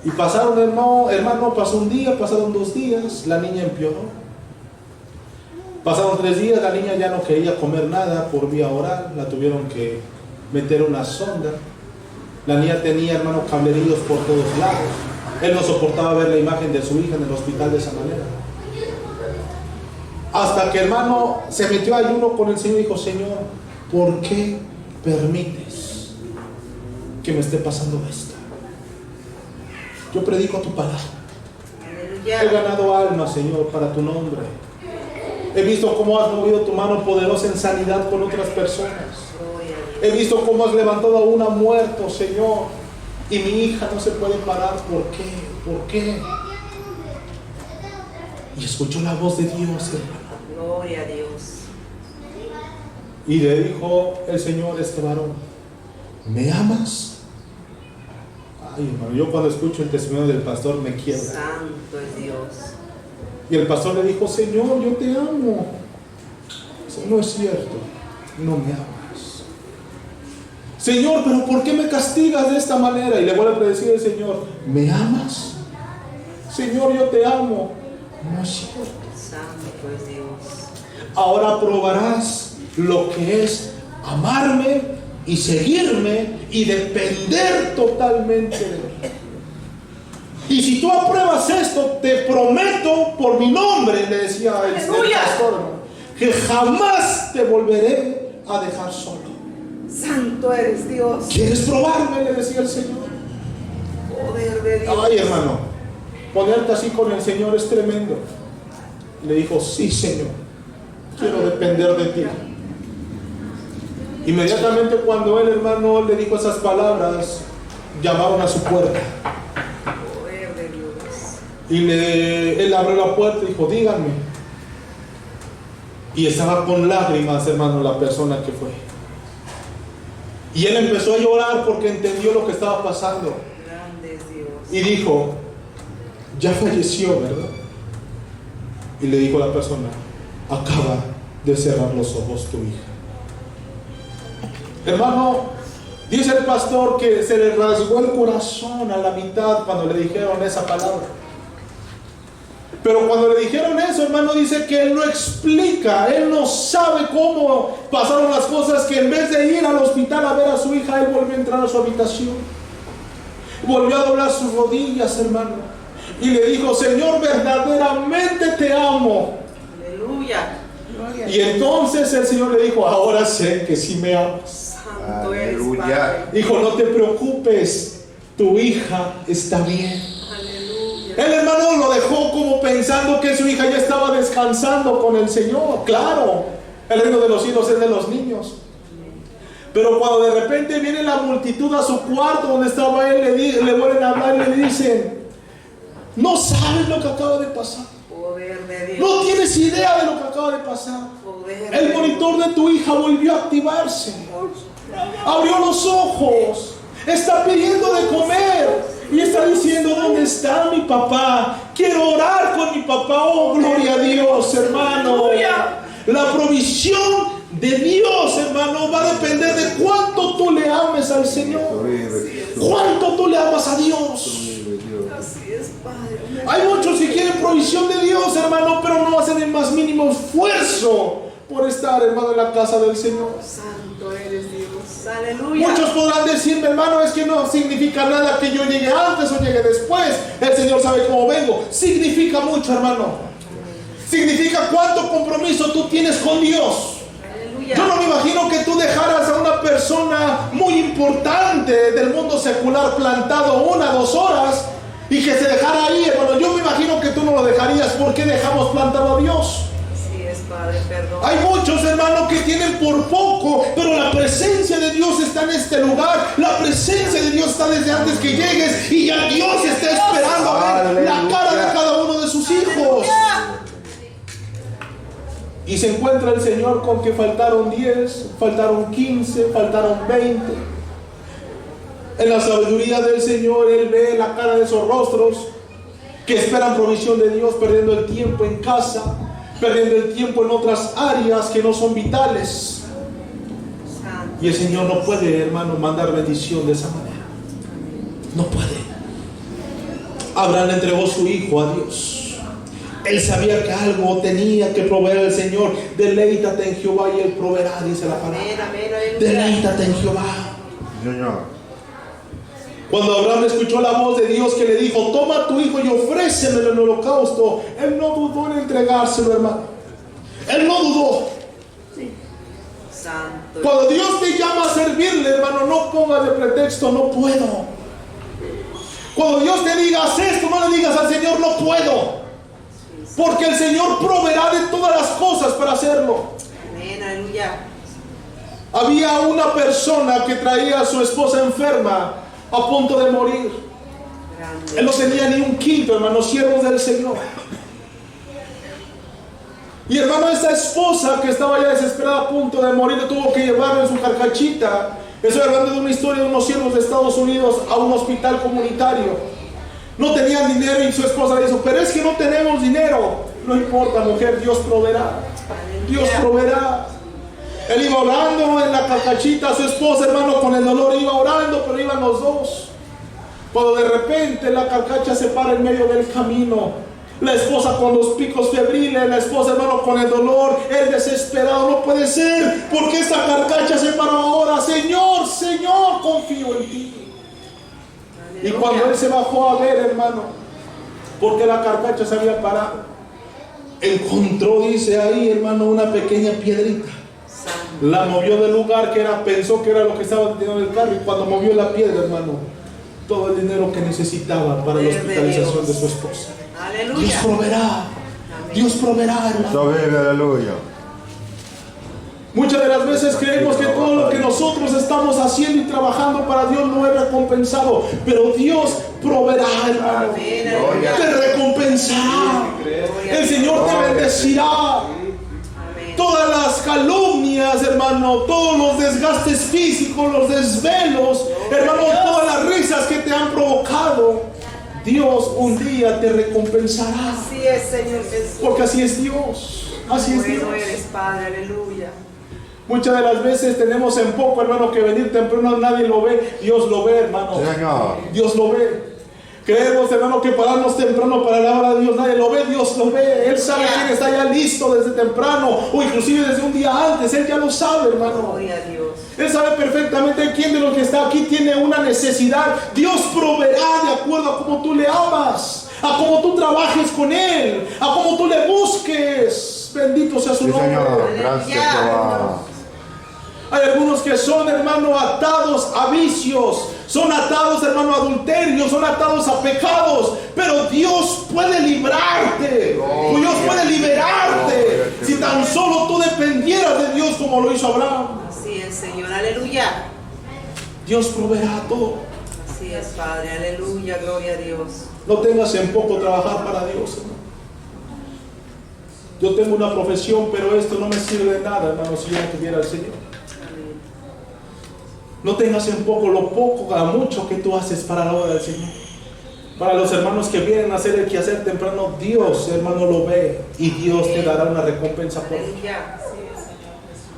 Y pasaron, hermano, pasó un día, pasaron 2 días, la niña empeoró. Pasaron 3 días, la niña ya no quería comer nada por vía oral, la tuvieron que meter una sonda. La niña tenía, hermano, cablerillos por todos lados. Él no soportaba ver la imagen de su hija en el hospital de esa manera. Hasta que, hermano, se metió a ayuno con el Señor y dijo: Señor, ¿por qué permites que me esté pasando esto? Yo predico tu palabra. Aleluya. He ganado almas, Señor, para tu nombre. He visto cómo has movido tu mano poderosa en sanidad con otras personas. Gloria a Dios. He visto cómo has levantado a una muerto, Señor. Y mi hija no se puede parar. ¿Por qué? ¿Por qué? Y escuchó la voz de Dios, hermano. Gloria a Dios. Y le dijo el Señor a este varón: ¿me amas? Ay, hermano, yo cuando escucho el testimonio del pastor me quiebra. Santo es Dios. Y el pastor le dijo: Señor, yo te amo. Dice: no es cierto, no me amas. Señor, pero ¿por qué me castigas de esta manera? Y le vuelve a decir el Señor: ¿me amas? Señor, yo te amo. No es cierto. Santo es Dios. Ahora probarás lo que es amarme y seguirme y depender totalmente de mí. Y si tú apruebas esto, te prometo por mi nombre, le decía el pastor, que jamás te volveré a dejar solo. Santo eres Dios. ¿Quieres probarme?, le decía el Señor. Poder de Dios. Ay, hermano, ponerte así con el Señor es tremendo. Le dijo: sí, Señor, quiero depender de ti. Inmediatamente cuando el hermano le dijo esas palabras, llamaron a su puerta. Poder de Dios. Y él abrió la puerta y dijo: díganme. Y estaba con lágrimas, hermano, la persona que fue. Y él empezó a llorar porque entendió lo que estaba pasando. Grande es Dios. Y dijo: ya falleció, ¿verdad? Y le dijo a la persona: acaba de cerrar los ojos tu hija. Hermano, dice el pastor que se le rasgó el corazón a la mitad cuando le dijeron esa palabra. Pero cuando le dijeron eso, hermano, dice que él no explica, él no sabe cómo pasaron las cosas, que en vez de ir al hospital a ver a su hija, él volvió a entrar a su habitación. Volvió a doblar sus rodillas, hermano, y le dijo: Señor, verdaderamente te amo. Aleluya. Y entonces el Señor le dijo: ahora sé que sí me amas. Santo eres, Aleluya. Padre. Dijo: no te preocupes, tu hija está bien. Aleluya. El hermano lo dejó como pensando que su hija ya estaba descansando con el Señor. Claro, el reino de los cielos es de los niños. Pero cuando de repente viene la multitud a su cuarto donde estaba él, le vuelven a hablar y le dicen: no sabes lo que acaba de pasar. Poder de Dios. No tienes idea de lo que acaba de pasar. Poder de El Dios. monitor de tu hija volvió a activarse. Abrió los ojos. Está pidiendo de comer. Y está diciendo: ¿dónde está mi papá? Quiero orar con mi papá. Oh, gloria a Dios, hermano. La provisión de Dios, hermano, va a depender de cuánto tú le ames al Señor. Cuánto tú le amas a Dios. Así es, Padre. Hay muchos que quieren provisión de Dios, hermano, pero no hacen el más mínimo esfuerzo por estar, hermano, en la casa del Señor. Santo eres Dios. Aleluya. Muchos podrán decirme: hermano, es que no significa nada que yo llegue antes o llegue después. El Señor sabe cómo vengo. Significa mucho, hermano. Significa cuánto compromiso tú tienes con Dios. Aleluya. Yo no me imagino que tú dejaras a una persona muy importante del mundo secular plantado 1 o 2 horas y que se dejara ahí, hermano. Yo me imagino que tú no lo dejarías. ¿Por qué dejamos plantado a Dios? Así es, Padre, perdón. Hay muchos, hermanos, que tienen por poco, pero la presencia de Dios está en este lugar. La presencia de Dios está desde antes que llegues, y ya Dios está esperando a ver la cara de cada uno de sus hijos. Y se encuentra el Señor con que faltaron 10, faltaron 15, faltaron 20. En la sabiduría del Señor, Él ve la cara de esos rostros que esperan provisión de Dios, perdiendo el tiempo en casa, perdiendo el tiempo en otras áreas que no son vitales. Santo. Y el Señor no puede, hermano, mandar bendición de esa manera. No puede. Abraham le entregó su hijo a Dios. Él sabía que algo tenía que proveer el Señor. Deleítate en Jehová y Él proveerá, dice la palabra. Amén, amén, aleluya. Deleítate en Jehová. Señor. Cuando Abraham escuchó la voz de Dios que le dijo, toma a tu hijo y ofrécemelo en holocausto, él no dudó en entregárselo, hermano. Él no dudó. Santo. Cuando Dios te llama a servirle, hermano, no pongas de pretexto, no puedo. Cuando Dios te diga, haz esto, no le digas al Señor, no puedo. Porque el Señor proveerá de todas las cosas para hacerlo. Amén, aleluya. Había una persona que traía a su esposa enferma, a punto de morir. Grande. Él no tenía ni un quinto, hermano, siervos del Señor. Y hermano, esta esposa que estaba ya desesperada a punto de morir, tuvo que llevarlo en su carcachita. Estoy hablando de una historia de unos siervos de Estados Unidos a un hospital comunitario. No tenían dinero y su esposa le dijo, pero es que no tenemos dinero. No importa, mujer, Dios proveerá. Dios proveerá. Él iba orando en la carcachita, su esposa, hermano, con el dolor iba orando, pero iban los dos. Cuando de repente la carcacha se para en medio del camino. La esposa con los picos febriles, la esposa, hermano, con el dolor, él desesperado, no puede ser, porque esta carcacha se paró ahora. Señor, Señor, confío en ti. Y cuando él se bajó a ver, hermano, porque la carcacha se había parado, encontró, dice ahí, hermano, una pequeña piedrita. Santo. La movió del lugar que era, pensó que era lo que estaba teniendo en el carro, y cuando movió la piedra, hermano, todo el dinero que necesitaba para la hospitalización de su esposa. Aleluya. Dios proveerá. Amén. Dios proveerá, hermano. Eso vive, aleluya. Muchas de las veces creemos que todo lo que nosotros estamos haciendo y trabajando para Dios no es recompensado, pero Dios proveerá, hermano. Amén, aleluya. Te recompensará. El Señor te bendecirá. Amén. Todas las calumnias, hermano, todos los desgastes físicos, los desvelos, hermano, todas las risas que te han provocado, Dios un día te recompensará. Así es, Señor Jesús. Porque así es Dios. Así es Dios. Bueno eres, Padre, aleluya. Muchas de las veces tenemos en poco, hermano, que venir temprano nadie lo ve. Dios lo ve, hermano. Señor. Dios lo ve. Creemos, hermano, que pararnos temprano para la hora de Dios, nadie lo ve, Dios lo ve. Él sabe quién está ya listo desde temprano o inclusive desde un día antes. Él ya lo sabe, hermano. Gloria a Dios. Él sabe perfectamente quién de los que está aquí tiene una necesidad. Dios proveerá de acuerdo a cómo tú le amas, a cómo tú trabajes con Él, a cómo tú le busques. Bendito sea su Sí, nombre. Señor. Gracias, Jehová. Hay algunos que son, hermano, atados a vicios, son atados, hermano, a adulterios, son atados a pecados, pero Dios puede librarte, Dios puede liberarte, si tan solo tú dependieras de Dios como lo hizo Abraham. Así es, Señor, aleluya. Dios proveerá todo. Así es, Padre, aleluya, gloria a Dios. No tengas en poco trabajar para Dios, hermano. Yo tengo una profesión, pero esto no me sirve de nada, hermano, si yo no tuviera al Señor. Amén. No tengas en poco lo poco, a mucho que tú haces para la obra del Señor. Para los hermanos que vienen a hacer el quehacer temprano, Dios, hermano, lo ve y Dios te dará una recompensa por ello. Aleluya.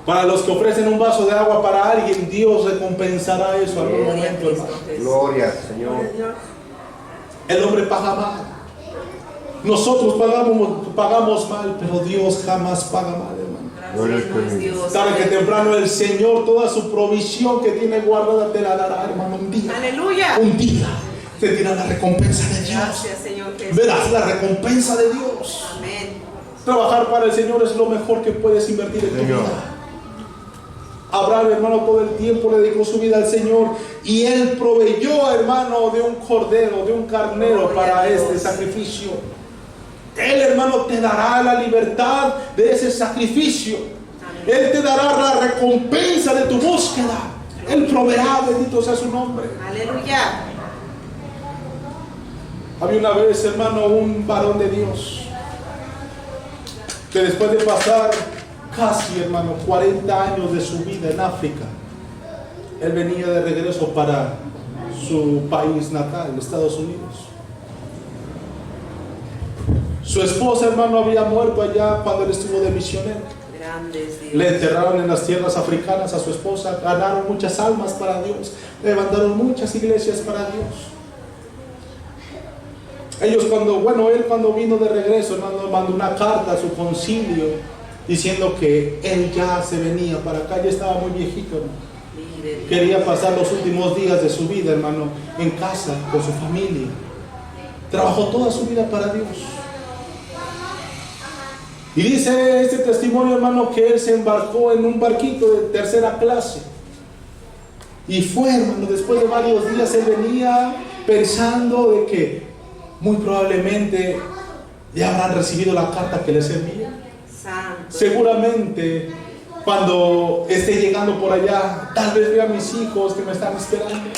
Para los que ofrecen un vaso de agua para alguien, Dios recompensará eso en algún Gloria a momento, Cristo hermano. Jesús. Gloria, Señor. El hombre paga mal. Nosotros pagamos mal, pero Dios jamás paga mal, hermano. Gracias, Dios. Sabe que temprano el Señor, toda su provisión que tiene guardada, te la dará, hermano, un día. Aleluya. Un día te dirá la recompensa de Dios. Gracias, Señor Jesús. Verás la recompensa de Dios. Amén. Trabajar para el Señor es lo mejor que puedes invertir en tu Señor. vida. Abraham, hermano, todo el tiempo le dedicó su vida al Señor y él proveyó, hermano, de un cordero, de un carnero para este sacrificio. Él, hermano, te dará la libertad de ese sacrificio. Él te dará la recompensa de tu búsqueda. Él proveerá, bendito sea su nombre. Aleluya. Había una vez, hermano, un varón de Dios que después de pasar casi, hermano, 40 años de su vida en África, él venía de regreso para su país natal, Estados Unidos. Su esposa, hermano, había muerto allá cuando él estuvo de misionero. Grande es Dios. Le enterraron en las tierras africanas a su esposa, ganaron muchas almas para Dios, levantaron muchas iglesias para Dios. Él cuando vino de regreso, hermano, mandó una carta a su concilio diciendo que él ya se venía para acá, ya estaba muy viejito, hermano. Quería pasar los últimos días de su vida, hermano, en casa con su familia. Trabajó toda su vida para Dios. Y dice este testimonio, hermano, que él se embarcó en un barquito de tercera clase. Y fue, hermano, después de varios días él venía pensando de que muy probablemente ya habrán recibido la carta que les envía. Santo. Seguramente cuando esté llegando por allá, tal vez vea a mis hijos que me están esperando.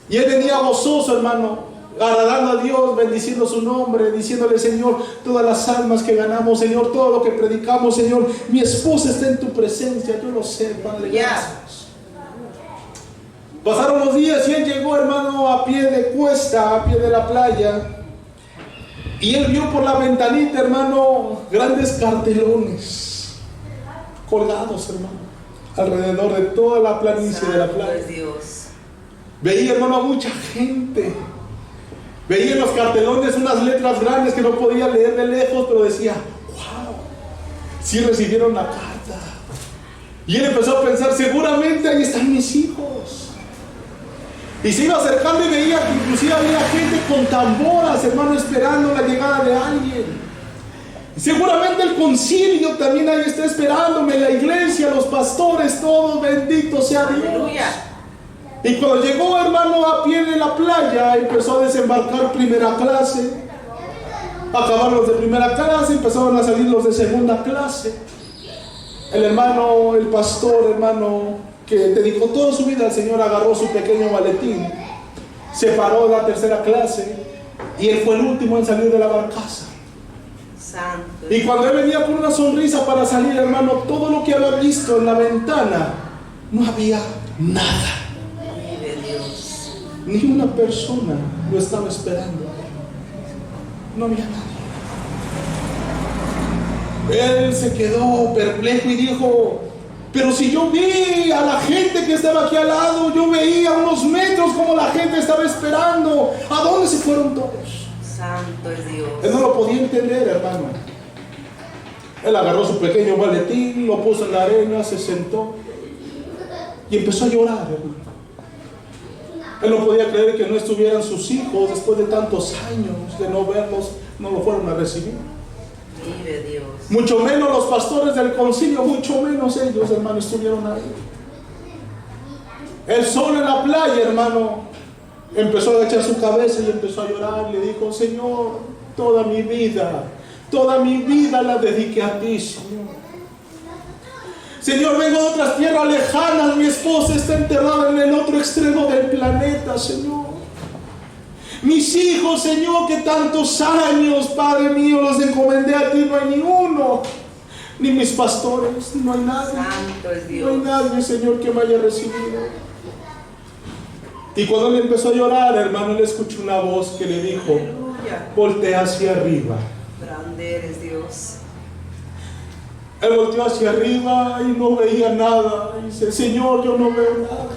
Y él venía gozoso, hermano, agradando a Dios, bendiciendo su nombre, diciéndole: Señor, todas las almas que ganamos, Señor, todo lo que predicamos, Señor, mi esposa está en tu presencia, yo lo sé, Padre, gracias. Pasaron los días y él llegó, hermano, a pie de cuesta, a pie de la playa, y él vio por la ventanita, hermano, grandes cartelones colgados, hermano, alrededor de toda la planicie de la playa. Santo es Dios. Veía, hermano, a mucha gente. Veía en los cartelones unas letras grandes que no podía leer de lejos, pero decía: wow, sí recibieron la carta. Y él empezó a pensar: seguramente ahí están mis hijos. Y se iba acercando y veía que inclusive había gente con tamboras, hermano, esperando la llegada de alguien. Y seguramente el concilio también ahí está esperándome, la iglesia, los pastores, todos, bendito sea Dios. Aleluya. Y cuando llegó, hermano, a pie de la playa, empezó a desembarcar primera clase. Acabaron los de primera clase, empezaron a salir los de segunda clase. El hermano, el pastor, hermano, que dedicó toda su vida al Señor, agarró su pequeño maletín, se paró de la tercera clase y él fue el último en salir de la barcaza. Santo. Y cuando él venía con una sonrisa para salir, hermano, todo lo que había visto en la ventana, no había nada. Ni una persona lo estaba esperando. No había nadie. Él se quedó perplejo y dijo: pero si yo vi a la gente que estaba aquí al lado, yo veía a unos metros como la gente estaba esperando. ¿A dónde se fueron todos? Santo es Dios. Él no lo podía entender, hermano. Él agarró su pequeño maletín, lo puso en la arena, se sentó y empezó a llorar, hermano. Él no podía creer que no estuvieran sus hijos después de tantos años de no verlos, no lo fueron a recibir. Vive Dios. Mucho menos los pastores del concilio, mucho menos ellos, hermano, estuvieron ahí. Él solo en la playa, hermano, empezó a agachar su cabeza y empezó a llorar. Le dijo: Señor, toda mi vida la dediqué a ti, Señor. Señor, vengo de otras tierras lejanas, mi esposa está enterrada en el otro extremo del planeta, Señor. Mis hijos, Señor, que tantos años, Padre mío, los encomendé a ti, no hay ni uno, ni mis pastores, no hay nadie. Santo es Dios. No hay nadie, Señor, que me haya recibido. Y cuando él empezó a llorar, hermano, él escuchó una voz que le dijo: Aleluya. voltea hacia arriba. Grande eres Dios. Él volteó hacia arriba y no veía nada. Y dice: Señor, yo no veo nada.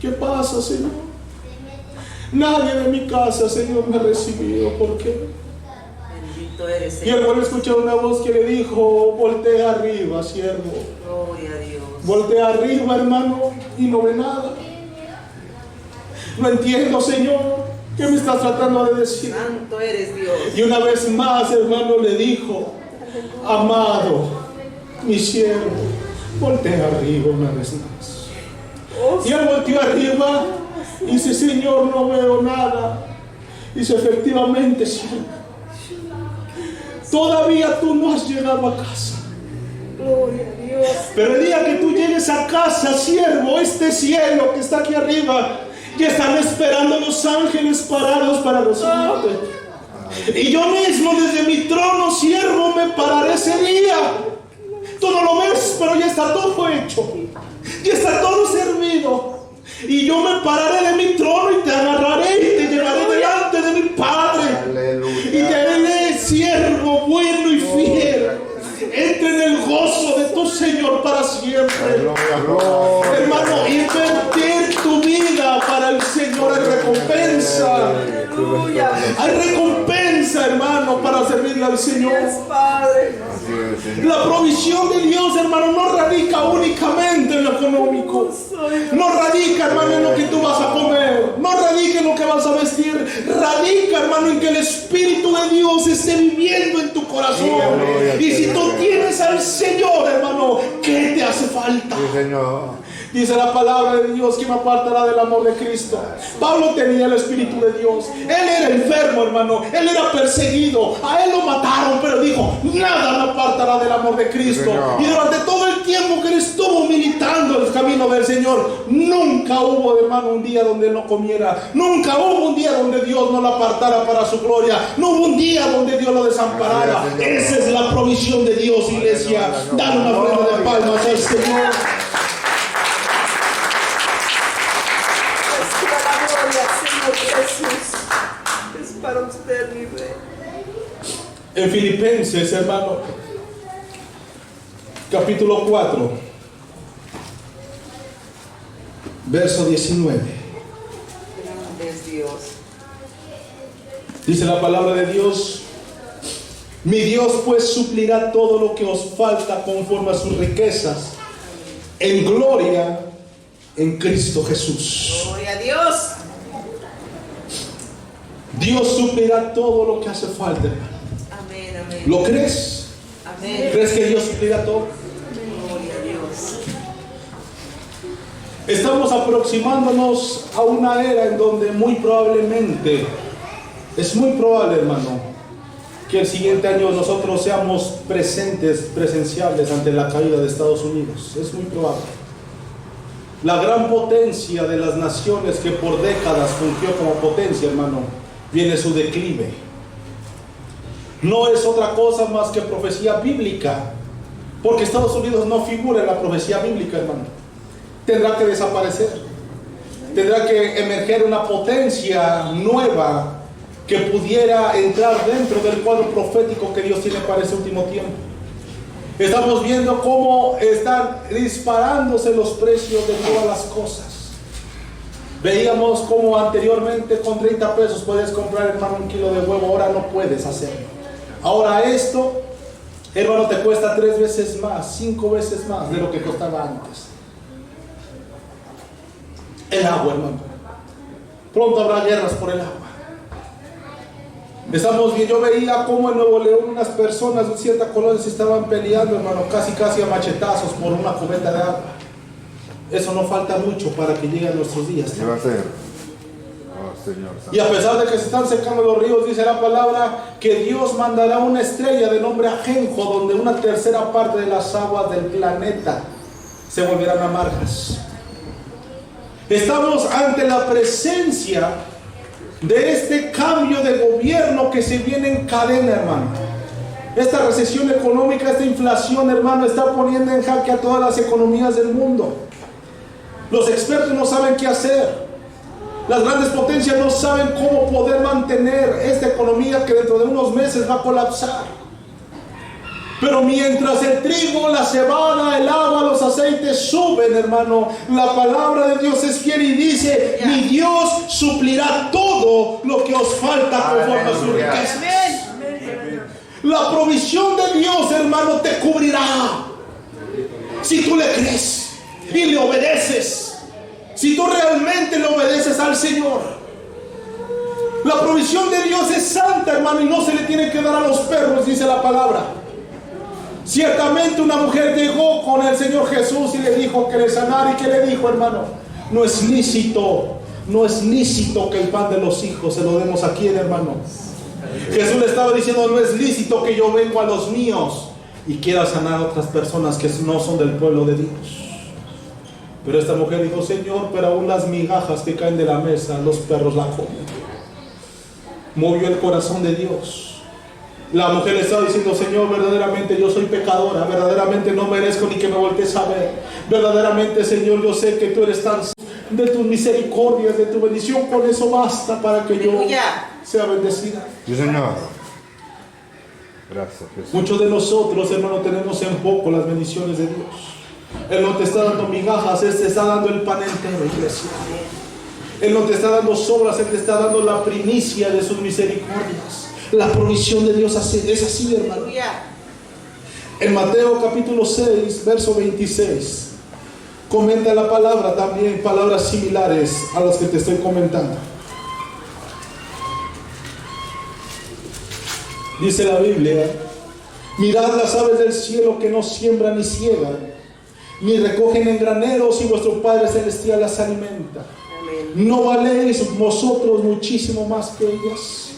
¿Qué pasa, Señor? Nadie de mi casa, Señor, me ha recibido. ¿Por qué? Bendito eres, Y él Señor. volvió a escuchar una voz que le dijo: voltea arriba, siervo. Gloria a Dios. Voltea arriba, hermano, y no ve nada. No entiendo, Señor. ¿Qué me estás tratando de decir? Santo eres Dios. Y una vez más, hermano, le dijo: amado, mi siervo, voltea arriba una vez más. Y él volteó arriba y dice: Señor, no veo nada. Dice: efectivamente, siervo, todavía tú no has llegado a casa. Gloria a Dios. Pero el día que tú llegues a casa, siervo, este cielo que está aquí arriba, ya están esperando los ángeles parados para recibirte. Y yo mismo desde mi trono, siervo, me pararé ese día. Tú no lo ves, pero ya está todo hecho. Ya está todo servido. Y yo me pararé de mi trono y te agarraré y te llevaré delante de mi Padre. Aleluya. Y te haré Gloria. Hermano, invertir tu vida para el Señor hay recompensa. Aleluya. Hay recompensa, hermano, para servirle al Señor. Padre. Así es, Señor. La provisión de Dios, hermano, no radica únicamente en lo económico. No radica, hermano, en lo que tú vas a comer. No radica en lo que vas a vestir. Radica, hermano, en que el Espíritu de Dios esté viviendo en tu corazón. Y si tú tienes al Señor, hermano, ¿qué te hace falta? Sí, Señor. Dice la palabra de Dios que me apartará del amor de Cristo. Pablo tenía el Espíritu de Dios. Él era enfermo, hermano. Él era perseguido. A él lo mataron, pero dijo, nada me apartará del amor de Cristo. Señor. Y durante todo el tiempo que él estuvo militando el camino del Señor, nunca hubo, hermano, un día donde él no comiera. Nunca hubo un día donde Dios no lo apartara para su gloria. No hubo un día donde Dios lo desamparara. Así es, Señor. Esa es la provisión de Dios, iglesia. Dale una ofrenda de palmas al Señor. Reciba la gloria, Señor Jesús. Es para usted, mi rey. En Filipenses, hermano, capítulo 4, verso 19. Grande es Dios. Dice la palabra de Dios: mi Dios pues suplirá todo lo que os falta conforme a sus riquezas en gloria en Cristo Jesús. Gloria a Dios. Dios suplirá todo lo que hace falta, hermano. Amén, amén. ¿Lo crees? Amén. ¿Crees que Dios suplirá todo? Gloria a Dios. Estamos aproximándonos a una era en donde muy probablemente, es muy probable, hermano, que el siguiente año nosotros seamos presenciables ante la caída de Estados Unidos. Es muy probable. La gran potencia de las naciones que por décadas fungió como potencia, hermano, viene su declive. No es otra cosa más que profecía bíblica, porque Estados Unidos no figura en la profecía bíblica, hermano. Tendrá que desaparecer. Tendrá que emerger una potencia nueva que pudiera entrar dentro del cuadro profético que Dios tiene para ese último tiempo. Estamos viendo cómo están disparándose los precios de todas las cosas. Veíamos cómo anteriormente con 30 pesos puedes comprar, hermano, un kilo de huevo. Ahora no puedes hacerlo. Ahora esto, hermano, te cuesta 3 veces más, 5 veces más de lo que costaba antes. El agua, hermano. Pronto habrá guerras por el agua. Yo veía cómo en Nuevo León unas personas de cierta colonia se estaban peleando, hermano, casi a machetazos por una cubeta de agua. Eso no falta mucho para que lleguen nuestros días, ¿Qué ¿no? va a hacer? Oh, Señor. Y a pesar de que se están secando los ríos, dice la palabra que Dios mandará una estrella de nombre Ajenjo, donde una tercera parte de las aguas del planeta se volverán amargas. Estamos ante la presencia de este cambio de gobierno que se viene en cadena, hermano. Esta recesión económica, esta inflación, hermano, está poniendo en jaque a todas las economías del mundo. Los expertos no saben qué hacer. Las grandes potencias no saben cómo poder mantener esta economía que dentro de unos meses va a colapsar. Pero mientras el trigo, la cebada, el agua, los aceites suben, hermano, la palabra de Dios es fiel y dice: mi Dios suplirá todo lo que os falta conforme a su riqueza. La provisión de Dios, hermano, te cubrirá si tú le crees y le obedeces. Si tú realmente le obedeces al Señor. La provisión de Dios es santa, hermano, y no se le tiene que dar a los perros, dice la palabra. Ciertamente una mujer llegó con el Señor Jesús y le dijo que le sanara. ¿Y qué le dijo, hermano? No es lícito que el pan de los hijos se lo demos a quien, hermano. Jesús le estaba diciendo: no es lícito que yo vengo a los míos y quiera sanar a otras personas que no son del pueblo de Dios. Pero esta mujer dijo: Señor, pero aún las migajas que caen de la mesa, los perros la comen. Movió el corazón de Dios. La mujer le estaba diciendo: Señor, verdaderamente yo soy pecadora, verdaderamente no merezco ni que me voltees a ver. Verdaderamente, Señor, yo sé que tú eres tan de tus misericordias, de tu bendición. Con eso basta para que yo sea bendecida. Sí, Señor. Gracias, Jesús. Muchos de nosotros, hermano, tenemos en poco las bendiciones de Dios. Él no te está dando migajas, Él te está dando el pan entero, iglesia. Él no te está dando sobras, Él te está dando la primicia de sus misericordias. La provisión de Dios es así, hermano. En Mateo capítulo 6, verso 26, comenta la palabra también, palabras similares a las que te estoy comentando. Dice la Biblia: mirad las aves del cielo, que no siembran ni ciegan, ni recogen en graneros, y vuestro Padre Celestial las alimenta. Amén. ¿No valéis vosotros muchísimo más que ellas?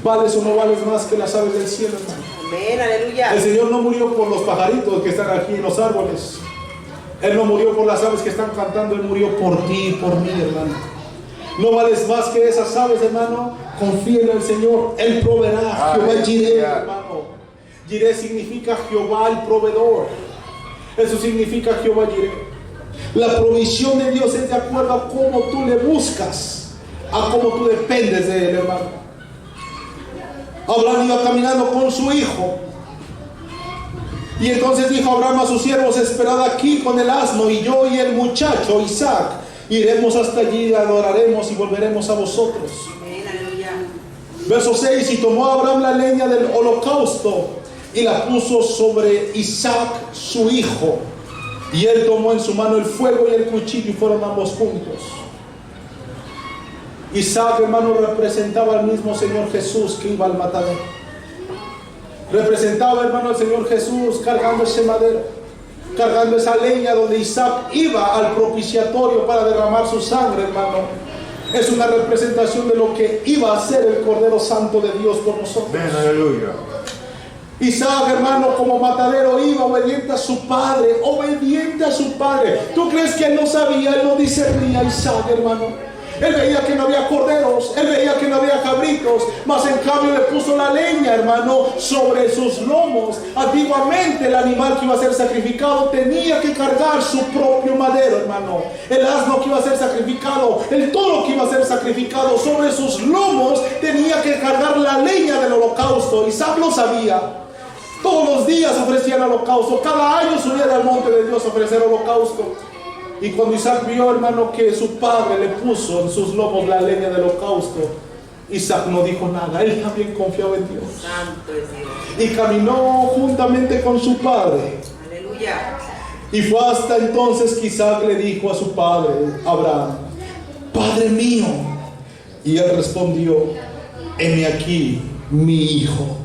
¿Vales o no vales más que las aves del cielo, hermano? Amén, aleluya. El Señor no murió por los pajaritos que están aquí en los árboles. Él no murió por las aves que están cantando. Él murió por ti y por mí, hermano. ¿No vales más que esas aves, hermano? Confía en el Señor. Él proveerá. Jehová Jireh, hermano. Jireh significa Jehová el proveedor. Eso significa Jehová Jireh. La provisión de Dios es de acuerdo a cómo tú le buscas, a cómo tú dependes de Él, hermano. Abraham iba caminando con su hijo, y entonces dijo Abraham a sus siervos: esperad aquí con el asno, y yo y el muchacho Isaac iremos hasta allí, adoraremos y volveremos a vosotros. Amén, aleluya. Verso 6: y tomó Abraham la leña del holocausto y la puso sobre Isaac su hijo, y él tomó en su mano el fuego y el cuchillo, y fueron ambos juntos. Isaac, hermano, representaba al mismo Señor Jesús que iba al matadero. Representaba, hermano, al Señor Jesús cargando ese madero, cargando esa leña donde Isaac iba al propiciatorio para derramar su sangre, hermano. Es una representación de lo que iba a hacer el Cordero Santo de Dios por nosotros. Amén, aleluya. Isaac, hermano, como matadero iba obediente a su padre, obediente a su padre. ¿Tú crees que él no sabía, él no discernía, Isaac, hermano? Él veía que no había corderos, él veía que no había cabritos, mas en cambio le puso la leña, hermano, sobre sus lomos. Antiguamente el animal que iba a ser sacrificado tenía que cargar su propio madero, hermano. El asno que iba a ser sacrificado, el toro que iba a ser sacrificado, sobre sus lomos tenía que cargar la leña del holocausto. Isaac lo sabía. Todos los días ofrecían holocausto, cada año subían al monte de Dios a ofrecer holocausto. Y cuando Isaac vio, hermano, que su padre le puso en sus lomos la leña del holocausto, Isaac no dijo nada. Él también confiaba en Dios. Santo es Dios. Y caminó juntamente con su padre. Aleluya. Y fue hasta entonces que Isaac le dijo a su padre, Abraham: Padre mío. Y él respondió: heme aquí, mi hijo.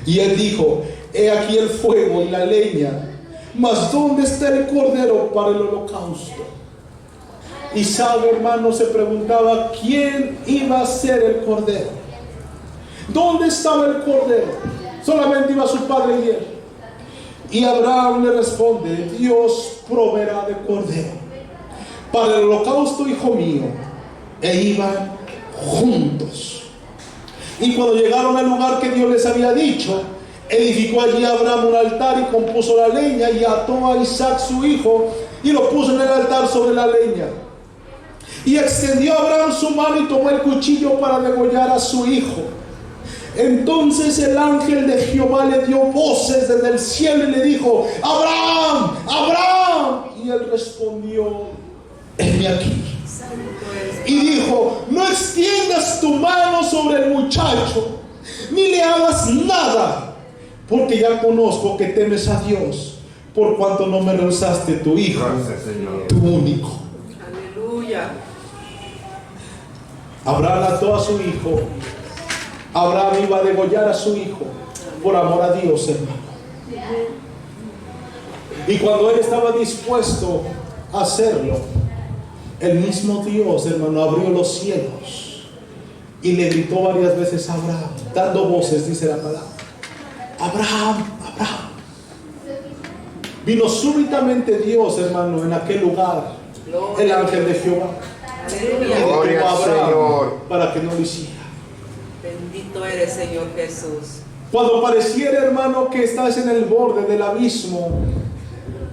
Y él dijo: he aquí el fuego y la leña, mas ¿dónde está el cordero para el holocausto? Isaac, hermano, se preguntaba quién iba a ser el cordero. ¿Dónde estaba el cordero? Solamente iba su padre y él. Y Abraham le responde: Dios proveerá de cordero para el holocausto, hijo mío. E iban juntos. Y cuando llegaron al lugar que Dios les había dicho, edificó allí Abraham un altar y compuso la leña, y ató a Isaac su hijo y lo puso en el altar sobre la leña. Y extendió Abraham su mano y tomó el cuchillo para degollar a su hijo. Entonces el ángel de Jehová le dio voces desde el cielo y le dijo: Abraham, Abraham. Y él respondió: heme aquí. Y dijo: no extiendas tu mano sobre el muchacho, ni le hagas nada, porque ya conozco que temes a Dios, por cuanto no me rehusaste tu hijo, Gracias, Señor. tu único. Aleluya. Abraham ató a su hijo. Abraham iba a degollar a su hijo por amor a Dios, hermano. Y cuando él estaba dispuesto a hacerlo, el mismo Dios, hermano, abrió los cielos y le gritó varias veces a Abraham, dando voces, dice la palabra: Abraham, Abraham. Vino súbitamente Dios, hermano, en aquel lugar, el ángel de Jehová. Aleluya. Y Gloria detuvo a al Abraham Señor. para que no lo hiciera. Bendito eres, Señor Jesús. Cuando pareciera, hermano, que estás en el borde del abismo,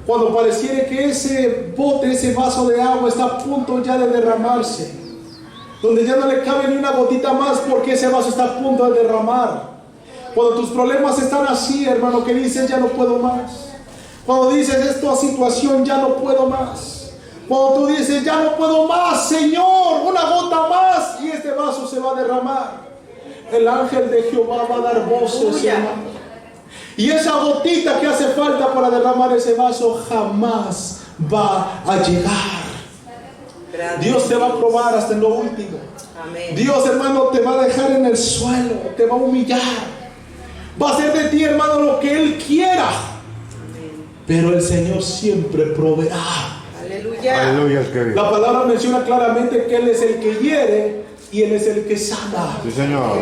cuando pareciera que ese bote, ese vaso de agua está a punto ya de derramarse, donde ya no le cabe ni una gotita más porque ese vaso está a punto de derramar, cuando tus problemas están así, hermano, que dices: ya no puedo más, Cuando dices esta situación ya no puedo más. Cuando tú dices ya no puedo más, Señor, una gota más y este vaso se va a derramar. El ángel de Jehová va a dar voces, hermano. Y esa gotita que hace falta para derramar ese vaso jamás va a llegar. Dios te va a probar hasta en lo último. Amén. Dios, hermano, te va a dejar en el suelo, te va a humillar. Va a hacer de ti, hermano, lo que Él quiera. Pero el Señor siempre proveerá. Aleluya. Aleluya, es que vive. La palabra menciona claramente que Él es el que hiere y Él es el que sana. Sí, Señor.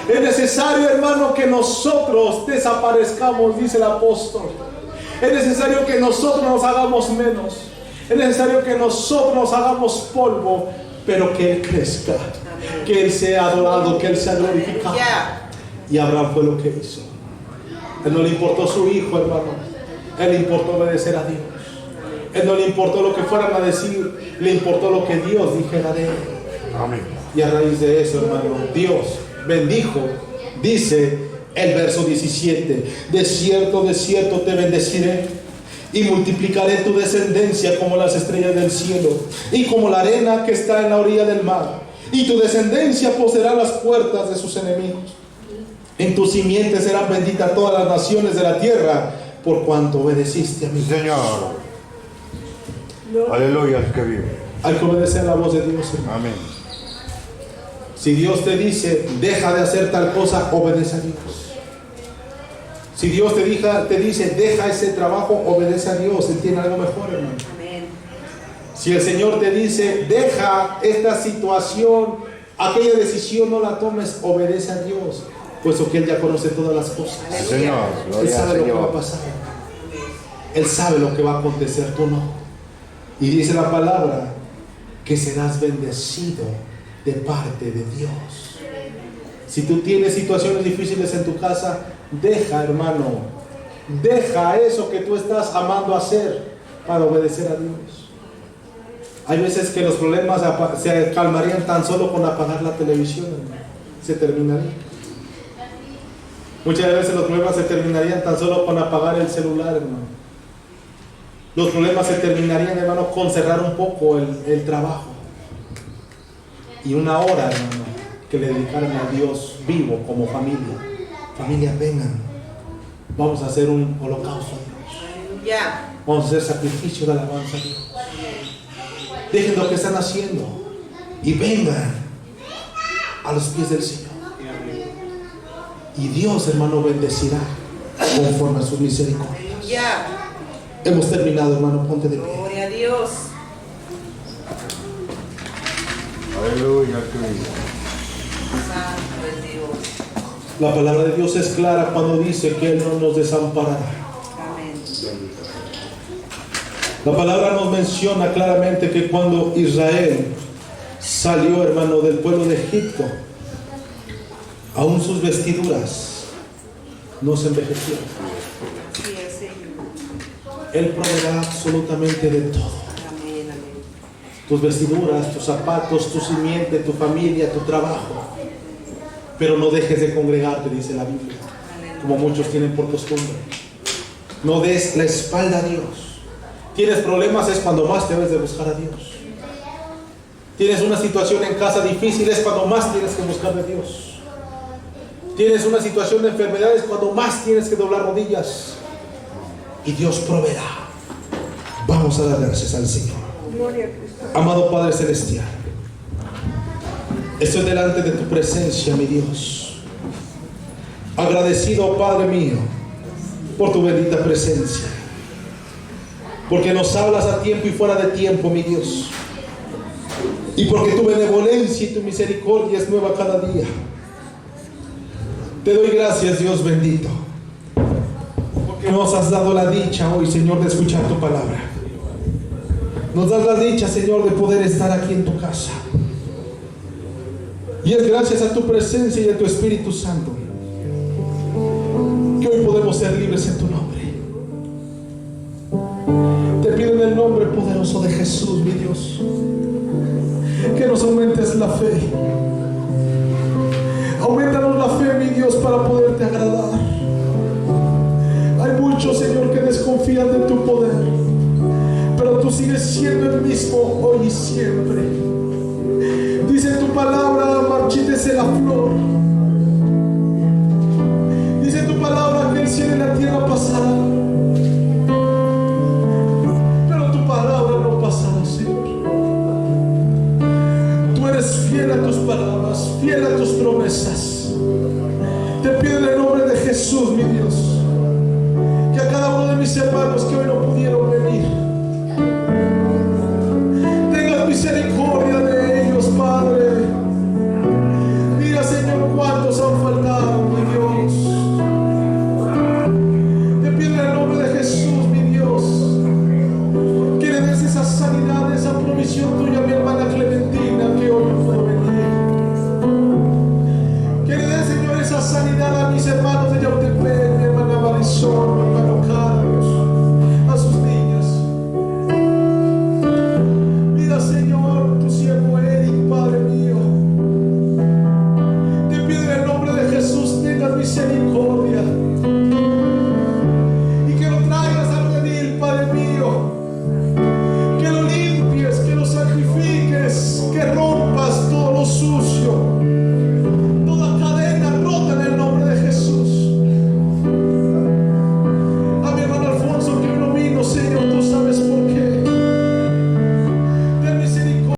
Es necesario, hermano, que nosotros desaparezcamos, dice el apóstol. Es necesario que nosotros nos hagamos menos. Es necesario que nosotros nos hagamos polvo, pero que Él crezca. Que Él sea adorado, que Él sea glorificado. Y Abraham fue lo que hizo. A Él no le importó su hijo, hermano. A Él le importó obedecer a Dios. A Él no le importó lo que fueran a decir. Le importó lo que Dios dijera de Él. Amén. Y a raíz de eso, hermano, Dios bendijo, dice el verso 17: de cierto te bendeciré y multiplicaré tu descendencia como las estrellas del cielo y como la arena que está en la orilla del mar, y tu descendencia poseerá las puertas de sus enemigos. En tu simiente serán benditas todas las naciones de la tierra, por cuanto obedeciste a mí. Sí, Señor. Aleluya, es que vive. Hay que obedecer la voz de Dios, hermano. Amén. Si Dios te dice, deja de hacer tal cosa, obedece a Dios. Si Dios te dice, deja ese trabajo, obedece a Dios. Él tiene algo mejor, hermano. Amén. Si el Señor te dice, deja esta situación, aquella decisión no la tomes, obedece a Dios, puesto que Él ya conoce todas las cosas. Sí, Señor. Él Gloria al sabe lo que va a Señor. pasar. Él sabe lo que va a acontecer, tú no. Y dice la palabra que serás bendecido de parte de Dios. Si tú tienes situaciones difíciles en tu casa, deja, hermano, deja eso que tú estás amando hacer para obedecer a Dios. Hay veces que los problemas se calmarían tan solo con apagar la televisión, hermano. Se terminaría. Muchas veces los problemas se terminarían tan solo con apagar el celular, hermano. Los problemas se terminarían, hermano, con cerrar un poco el trabajo. Y una hora, hermano, que le dedicaran a Dios vivo como familia. Familia, vengan. Vamos a hacer un holocausto a Dios. Aleluya. Vamos a hacer sacrificio de alabanza a Dios. Dejen lo que están haciendo y vengan a los pies del Señor. Y Dios, hermano, bendecirá conforme a sus misericordias. Aleluya. Hemos terminado, hermano, ponte de pie. Gloria a Dios. Aleluya, es que vive. Santo es Dios. La palabra de Dios es clara cuando dice que Él no nos desamparará. Amén. La palabra nos menciona claramente que cuando Israel salió, hermano, del pueblo de Egipto, aún sus vestiduras no se envejecieron. Así es, Señor. Él proveerá absolutamente de todo. Amén, amén. Tus vestiduras, tus zapatos, tu simiente, tu familia, tu trabajo. Pero no dejes de congregarte, dice la Biblia, como muchos tienen por costumbre. No des la espalda a Dios. Tienes problemas, es cuando más debes de buscar a Dios. Tienes una situación en casa difícil, es cuando más tienes que buscar a Dios. Tienes una situación de enfermedades, cuando más tienes que doblar rodillas. Y Dios proveerá. Vamos a dar gracias al Señor. Gloria a Cristo. Amado Padre Celestial, estoy delante de tu presencia, mi Dios. Agradecido, Padre mío, por tu bendita presencia. Porque nos hablas a tiempo y fuera de tiempo, mi Dios. Y porque tu benevolencia y tu misericordia es nueva cada día. Te doy gracias, Dios bendito, porque nos has dado la dicha hoy, Señor, de escuchar tu palabra. Nos das la dicha, Señor, de poder estar aquí en tu casa. Y es gracias a tu presencia y a tu Espíritu Santo que hoy podemos ser libres en tu nombre. Te pido en el nombre poderoso de Jesús, mi Dios, que nos aumentes la fe. Aumentanos la fe, mi Dios, para poderte agradar. Hay muchos, Señor, que desconfían de tu poder, pero tú sigues siendo el mismo hoy y siempre. Dice tu palabra, marchítese la flor. Dice tu palabra que el cielo y la tierra pasarán, pero tu palabra no pasará, Señor. Tú eres fiel a tus palabras, fiel a tus promesas. Te pido en el nombre de Jesús, mi Dios, que a cada uno de mis hermanos que hoy no pudieron venir,